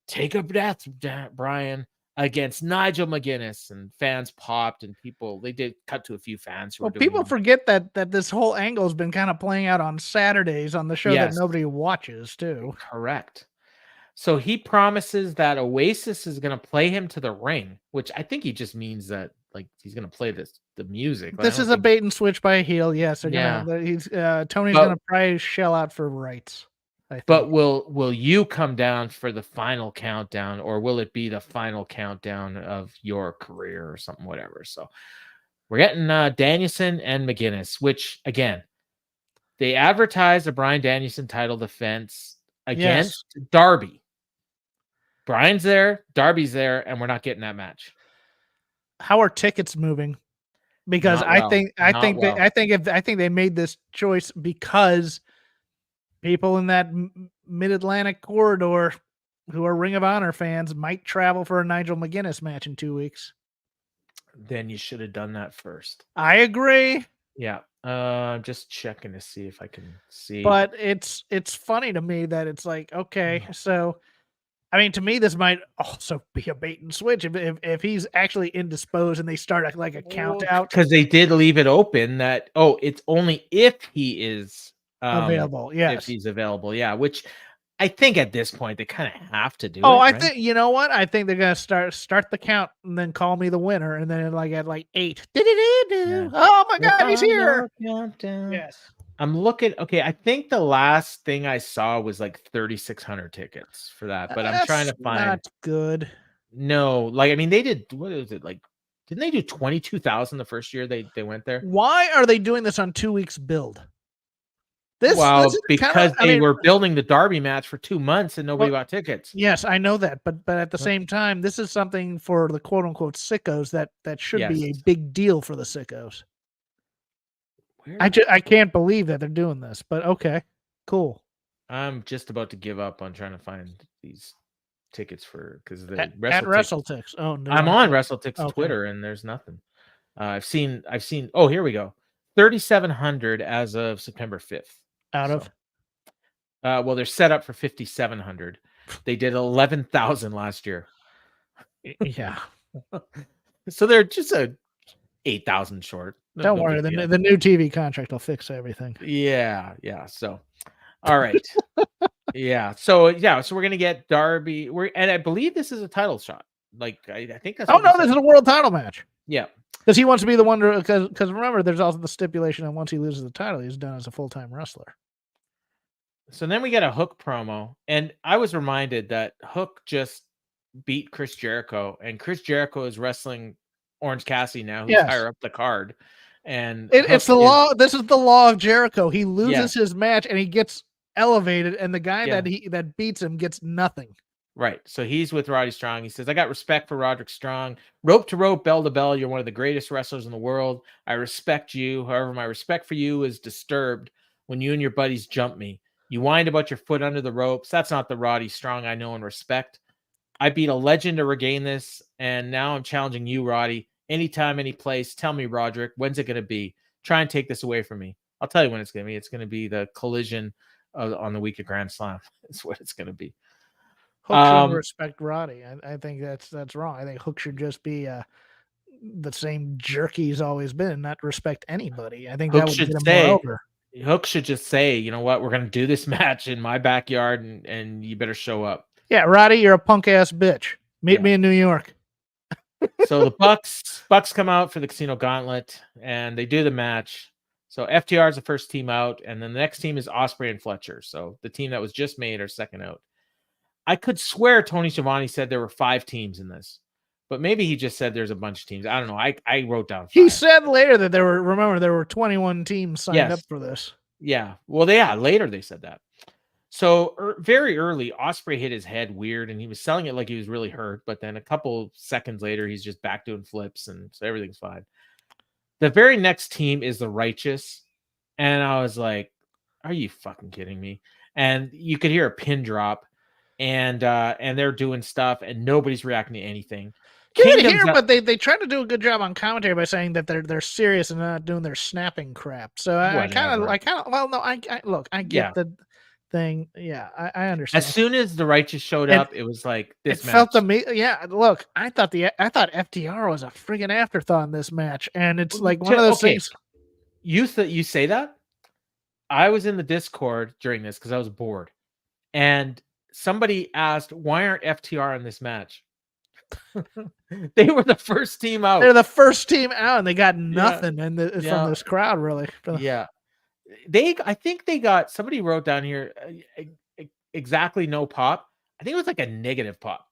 Take a breath, Bryan, against Nigel McGuinness. And fans popped, and they did cut to a few fans.
People forget that this whole angle has been kind of playing out on Saturdays on the show that nobody watches too.
Correct. So he promises that Oasis is going to play him to the ring, which I think he just means that he's going to play the music.
This is a bait and switch by a heel. Yes. Tony's going to probably shell out for rights.
But will you come down for the final countdown, or will it be the final countdown of your career or something, whatever? So we're getting Danielson and McGuinness, which again, they advertised a Bryan Danielson title defense against Darby. Bryan's there, Darby's there, and we're not getting that match.
How are tickets moving? Because I think they made this choice because people in that Mid-Atlantic corridor who are Ring of Honor fans might travel for a Nigel McGuinness match in 2 weeks.
Then you should have done that first.
I agree.
Yeah. I'm just checking to see if I can see.
But it's funny to me that it's okay, so I mean, to me, this might also be a bait and switch if he's actually indisposed and they start like a count out,
because they did leave it open that it's only if he is
available. Yes,
if he's available. Yeah, which I think at this point they kind of have to do.
I
right?
think you know what? I think they're gonna start the count and then call me the winner, and then at 8. Yeah. Oh my God, he's here! Yes.
I'm looking. Okay, I think the last thing I saw was like 3,600 tickets for that, but I'm trying to find.
Not good.
No, like I mean, they did. What is it like? Didn't they do 22,000 the first year they went there?
Why are they doing this on 2 weeks build? This
because they were building the Derby match for 2 months and nobody bought tickets.
Yes, I know that, but at the same time, this is something for the quote unquote sickos that should be a big deal for the sickos. I can't believe that they're doing this, but okay, cool.
I'm just about to give up on trying to find these tickets because the
at WrestleTix. Oh no,
I'm on WrestleTix Twitter and there's nothing. I've seen. Oh, here we go. 3,700 as of September 5th.
Out of.
Well, they're set up for 5,700. They did 11,000 last year.
Yeah.
So they're just 8,000 short.
Don't worry, the new TV contract will fix everything.
Yeah. So, all right. So we're gonna get Darby. And I believe this is a title shot. Like I think that's.
Oh no, this is a world title match.
Yeah,
because he wants to be the one because remember, there's also the stipulation that once he loses the title, he's done as a full-time wrestler.
So then we get a Hook promo, and I was reminded that Hook just beat Chris Jericho, and Chris Jericho is wrestling Orange Cassidy now, who's higher up the card. And
it's the law. This is the law of Jericho. He loses his match and he gets elevated, and the guy that beats him gets nothing.
Right. So he's with Roddy Strong. He says, I got respect for Roderick Strong. Rope to rope, bell to bell. You're one of the greatest wrestlers in the world. I respect you. However, my respect for you is disturbed when you and your buddies jump me. You whined about your foot under the ropes. That's not the Roddy Strong I know and respect. I beat a legend to regain this, and now I'm challenging you, Roddy. Anytime, any place. Tell me, Roderick, when's it going to be? Try and take this away from me. I'll tell you when it's going to be. It's going to be the collision on the week of Grand Slam. That's what it's going to be.
Hook should respect Roddy. I think that's wrong. I think Hook should just be the same jerk he's always been, not respect anybody. I think Hook that would get him more over.
Hook should just say, you know what, we're going to do this match in my backyard, and you better show up.
Yeah, Roddy, you're a punk ass bitch. Meet me in New York.
So the Bucks come out for the Casino Gauntlet, and they do the match. So FTR is the first team out, and then the next team is Ospreay and Fletcher. So the team that was just made are second out. I could swear Tony Schiavone said there were 5 teams in this, but maybe he just said there's a bunch of teams. I don't know. I wrote down 5.
He said later that there were 21 teams signed up for this.
Yeah. Well, later they said that. So very early, Ospreay hit his head weird, and he was selling it like he was really hurt. But then a couple seconds later, he's just back doing flips, and so everything's fine. The very next team is the Righteous, and I was like, "Are you fucking kidding me?" And you could hear a pin drop. And they're doing stuff, and nobody's reacting to anything.
Good here, but they tried to do a good job on commentary by saying that they're serious and not doing their snapping crap. So I kind of well, no, I look, I get the thing. Yeah, I understand.
As soon as the Righteous showed up, it was like this.
It felt to me, yeah. Look, I thought FTR was a friggin' afterthought in this match, and it's like one of those things.
You say that? I was in the Discord during this because I was bored, and somebody asked, why aren't FTR in this match? They were the first team out.
They're the first team out, and they got nothing from this crowd, really.
Yeah. I think they got, somebody wrote down here, exactly no pop. I think it was like a negative pop.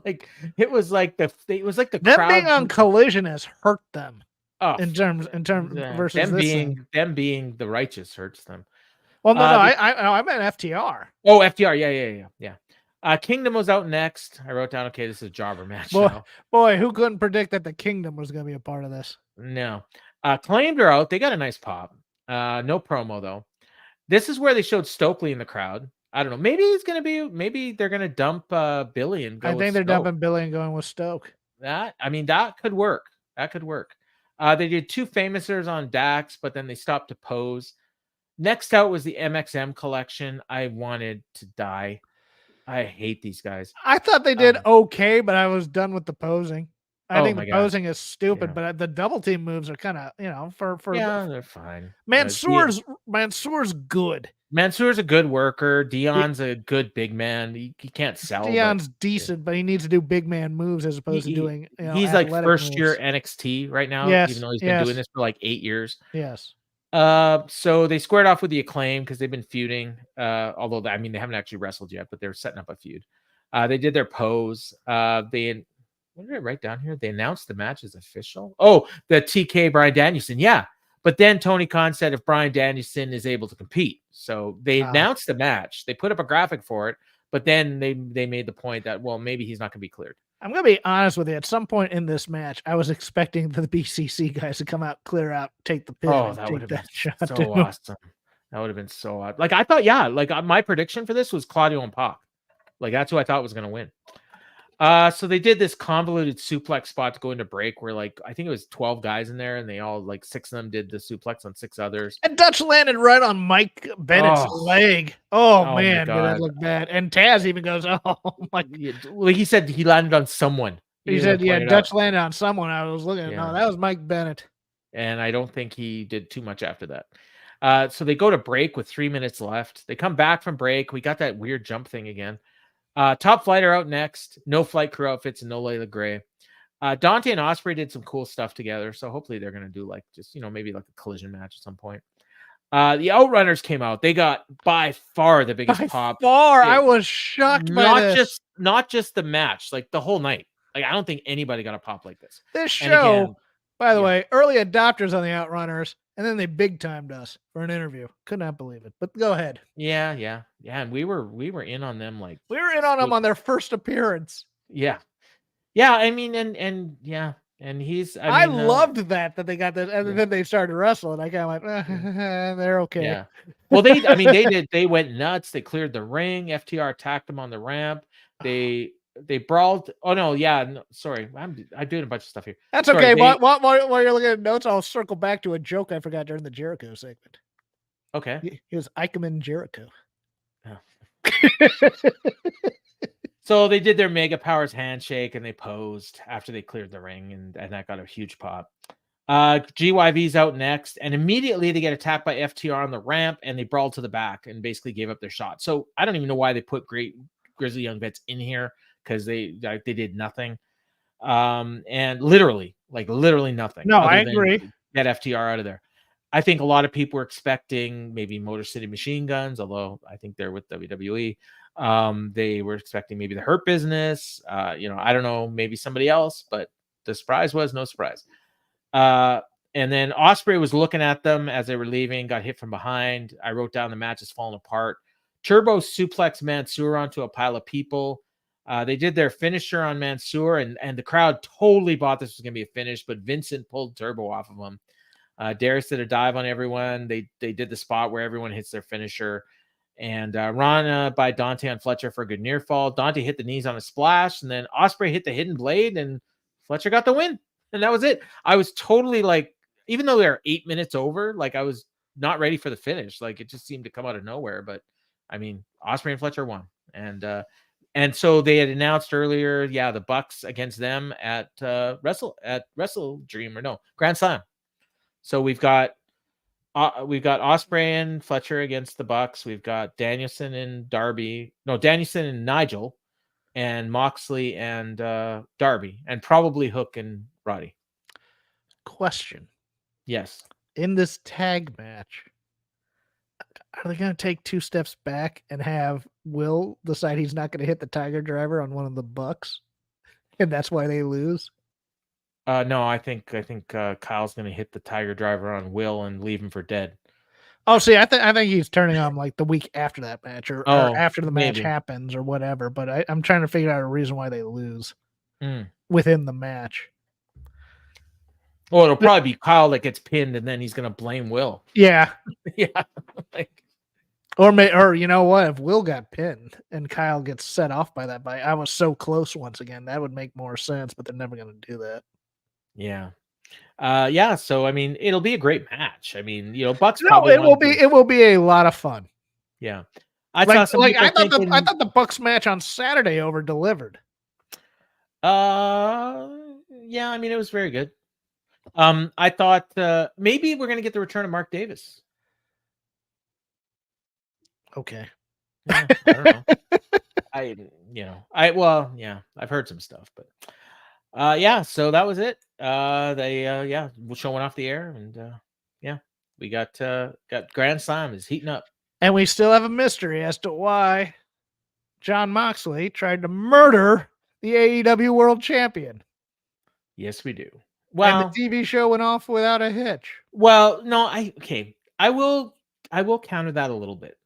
Like it was like the
them
crowd
being on Collision has hurt them. In terms versus
them being the Righteous hurts them.
Well, no, I meant FTR.
Oh, FTR, yeah. Kingdom was out next. I wrote down, okay, this is a jobber match.
Boy, who couldn't predict that the Kingdom was going to be a part of this?
No. Claimed are out. They got a nice pop. No promo though. This is where they showed Stokely in the crowd. I don't know. Maybe they're going to dump Billy and go.
I think they're dumping Billy and going with Stoke.
That could work. They did 2 Famousers on Dax, but then they stopped to pose. Next out was the MXM collection. I wanted to die. I hate these guys.
I thought they did okay, but I was done with the posing. I think the posing is stupid, but the double team moves are kind of, for
they're fine.
Mansoor's good.
Mansoor's a good worker. Dion's a good big man. He can't sell.
Dion's decent, but he needs to do big man moves as opposed to doing.
He's like first year NXT right now, even though he's been doing this for like 8 years.
Yes.
So they squared off with the Acclaim because they've been feuding. Although they haven't actually wrestled yet, but they're setting up a feud. They did their pose. What did I write down here? They announced the match as official. Oh, the TK Bryan Danielson. Yeah. But then Tony Khan said if Bryan Danielson is able to compete. So they announced the match. They put up a graphic for it, but then they made the point that, well, maybe he's not going to be cleared.
I'm going to be honest with you. At some point in this match, I was expecting the BCC guys to come out, clear out, take the pin.
Oh, that would have been so awesome. That would have been so awesome. Like, I thought, my prediction for this was Claudio and Pac. Like, that's who I thought was going to win. So they did this convoluted suplex spot to go into break where, like, I think it was 12 guys in there, and they all, like, 6 of them did the suplex on 6 others.
And Dutch landed right on Mike Bennett's leg. Oh man, did that look bad. And Taz even goes, oh my.
Well, he said he landed on someone.
He said, Dutch landed on someone. I was looking at no, that was Mike Bennett.
And I don't think he did too much after that. So they go to break with 3 minutes left. They come back from break. We got that weird jump thing again. Top Flight are out next. No Flight Crew outfits and no Layla Gray. Dante and Ospreay did some cool stuff together, so hopefully they're going to do like just maybe like a collision match at some point. The Outrunners came out. They got by far the biggest pop.
I was shocked by this.
Not just the match, like the whole night. Like, I don't think anybody got a pop like this.
This show, by the way, early adopters on the Outrunners, and then they big timed us for an interview. Could not believe it. But go ahead.
Yeah. And we were in on them like
we were in on them on their first appearance.
Yeah. I mean, and he's.
I loved that they got that, and then they started wrestling. I kind of went, they're okay.
Yeah. Well, they went nuts. They cleared the ring. FTR attacked them on the ramp. They brawled. Oh no, sorry, I'm doing a bunch of stuff here.
That's okay. While you're looking at notes, I'll circle back to a joke I forgot during the Jericho segment.
Okay,
he was Eichmann Jericho.
Oh. So they did their Mega Powers handshake and they posed after they cleared the ring, and that got a huge pop. GYV's out next, and immediately they get attacked by FTR on the ramp, and they brawled to the back and basically gave up their shot. So I don't even know why they put Great Grizzly Young Vets in here, because they did nothing, and literally nothing.
No, I agree.
Get FTR out of there. I think a lot of people were expecting maybe Motor City Machine Guns, although I think they're with WWE. They were expecting maybe the Hurt Business. I don't know, maybe somebody else, but the surprise was no surprise. And then Ospreay was looking at them as they were leaving, got hit from behind. I wrote down the match is falling apart. Turbo suplex Mansoor onto a pile of people. They did their finisher on Mansoor, and the crowd totally bought this was going to be a finish, but Vincent pulled Turbo off of him. Darius did a dive on everyone. They did the spot where everyone hits their finisher. And Rana by Dante on Fletcher for a good near fall. Dante hit the knees on a splash, and then Ospreay hit the hidden blade, and Fletcher got the win. And that was it. I was totally like, even though they're 8 minutes over, like I was not ready for the finish. Like it just seemed to come out of nowhere. But I mean, Ospreay and Fletcher won. And so they had announced earlier, the Bucks against them at Wrestle Dream Grand Slam. So we've got Ospreay and Fletcher against the Bucks. We've got Danielson and Nigel, and Moxley and Darby, and probably Hook and Roddy.
Question.
Yes.
In this tag match, are they going to take 2 steps back and have Will decide he's not going to hit the Tiger Driver on one of the Bucks, and that's why they lose?
No, I think Kyle's going to hit the Tiger Driver on Will and leave him for dead.
Oh, see, I think he's turning on like the week after that match, or after the match happens, or whatever. But I'm trying to figure out a reason why they lose within the match.
Well, it'll probably be Kyle that gets pinned, and then he's going to blame Will.
Yeah,
yeah.
Or you know what? If Will got pinned and Kyle gets set off by that, I was so close once again. That would make more sense, but they're never going to do that.
Yeah. So I mean, it'll be a great match. I mean, Bucks.
No, it will be a lot of fun.
Yeah. I saw some people thinking,
I thought the Bucks match on Saturday over delivered.
Yeah, I mean it was very good. I thought maybe we're gonna get the return of Mark Davis.
Okay.
Yeah, I don't know. I've heard some stuff, but yeah, so that was it. They show went off the air, and we got Grand Slam is heating up.
And we still have a mystery as to why Jon Moxley tried to murder the AEW World Champion.
Yes, we do. Well,
and the TV show went off without a hitch.
Well, no, I will counter that a little bit.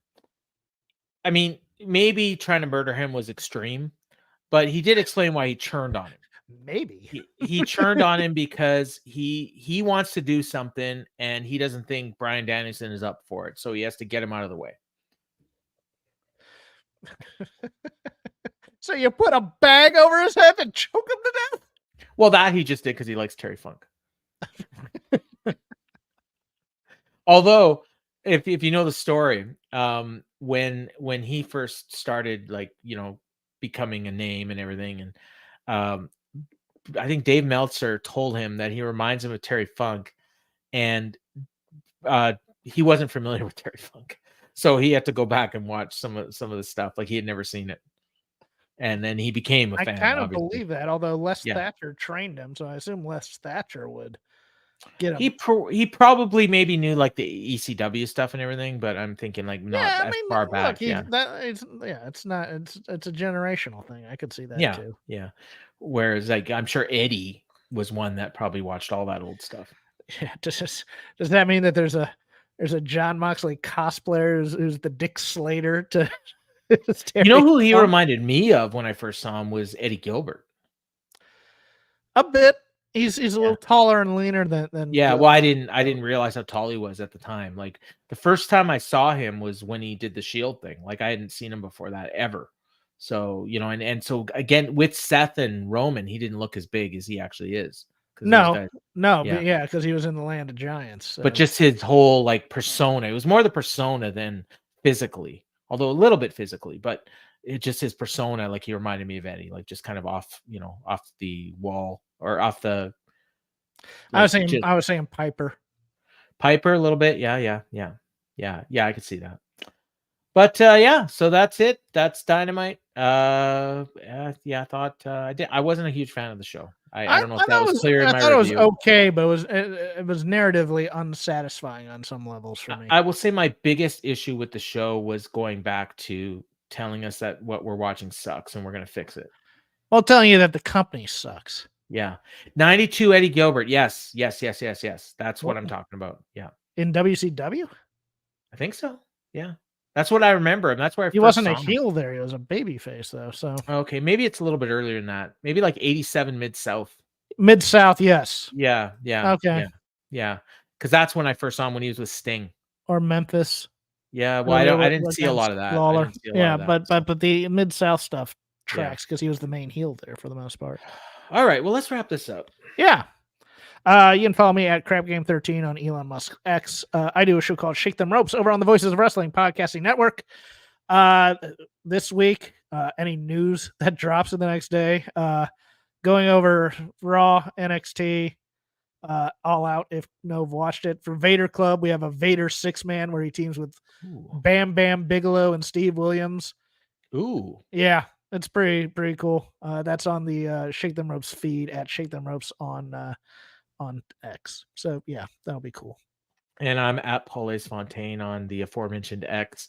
I mean, maybe trying to murder him was extreme, but he did explain why he churned on him.
Maybe
he churned on him because he wants to do something and he doesn't think Bryan Danielson is up for it, so he has to get him out of the way.
So you put a bag over his head and choke him to death?
Well, that he just did because he likes Terry Funk. Although, if you know the story, when he first started, like, becoming a name and everything, and I think Dave Meltzer told him that he reminds him of Terry Funk, and he wasn't familiar with Terry Funk, so he had to go back and watch some of the stuff, like he had never seen it, and then he became a fan.
I kind of
obviously.
believe that, although Les Thatcher trained him, so I assume Les Thatcher would get him.
He probably maybe knew like the ECW stuff and everything, but I'm thinking like not far back.
It's a generational thing. I could see that too.
Yeah. Whereas like I'm sure Eddie was one that probably watched all that old stuff.
Yeah. Does that mean that there's a Jon Moxley cosplayer who's the Dick Slater to
you know who he reminded me of when I first saw him was Eddie Gilbert.
A bit. He's a little taller and leaner than
well, I didn't realize how tall he was at the time. Like the first time I saw him was when he did the Shield thing. Like I hadn't seen him before that ever. So, and so again with Seth and Roman, he didn't look as big as he actually is.
But because he was in the Land of Giants. So.
But just his whole like persona, it was more the persona than physically, although a little bit physically, but it just his persona, like he reminded me of Eddie, like just kind of off the wall or off the.
Like I was saying Piper
a little bit. Yeah. I could see that. But so that's it. That's Dynamite. I thought I wasn't a huge fan of the show. I don't know if that was clear in my review.
I thought it was okay, but it was narratively unsatisfying on some levels for me.
I will say my biggest issue with the show was going back to telling us that what we're watching sucks and we're going to fix it.
Well, telling you that the company sucks.
Yeah. 92 Eddie Gilbert. Yes. That's what I'm talking about. Yeah.
In WCW?
I think so. Yeah. That's what I remember. And that's where
he wasn't a heel there. He was a baby face though. So
okay, maybe it's a little bit earlier than that. Maybe like 87 Mid-South.
Mid-South, yes.
Yeah.
Okay.
Yeah. Because that's when I first saw him when he was with Sting.
Or Memphis.
Yeah, well, I didn't see a lot of that.
But the Mid-South stuff tracks because he was the main heel there for the most part.
All right, well, let's wrap this up.
Yeah. You can follow me at CrapGame13 on Elon Musk X. I do a show called Shake Them Ropes over on the Voices of Wrestling Podcasting Network. This week, any news that drops in the next day, going over Raw, NXT, All Out, if Nove watched it. For Vader Club, we have a Vader 6-man where he teams with Bam Bam Bigelow and Steve Williams.
Ooh.
Yeah, it's pretty cool. That's on the Shake Them Ropes feed at Shake Them Ropes on X. So yeah, that'll be cool.
And I'm at Paul Fontaine on the aforementioned X.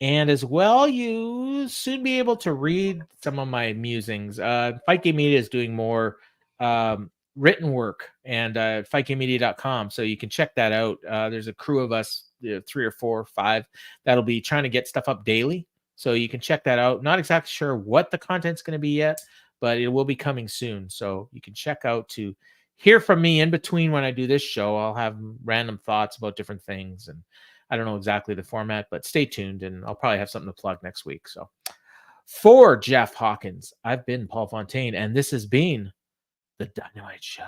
And as well, you soon be able to read some of my musings. Fight Game Media is doing more written work and fightgamemedia.com. So you can check that out. There's a crew of us, 3 or 4 or 5, that'll be trying to get stuff up daily. So you can check that out. Not exactly sure what the content's going to be yet, but it will be coming soon. So you can check out to hear from me in between when I do this show. I'll have random thoughts about different things, and I don't know exactly the format, but stay tuned and I'll probably have something to plug next week. So for Jeff Hawkins, I've been Paul Fontaine, and this has been the Dynamite Show.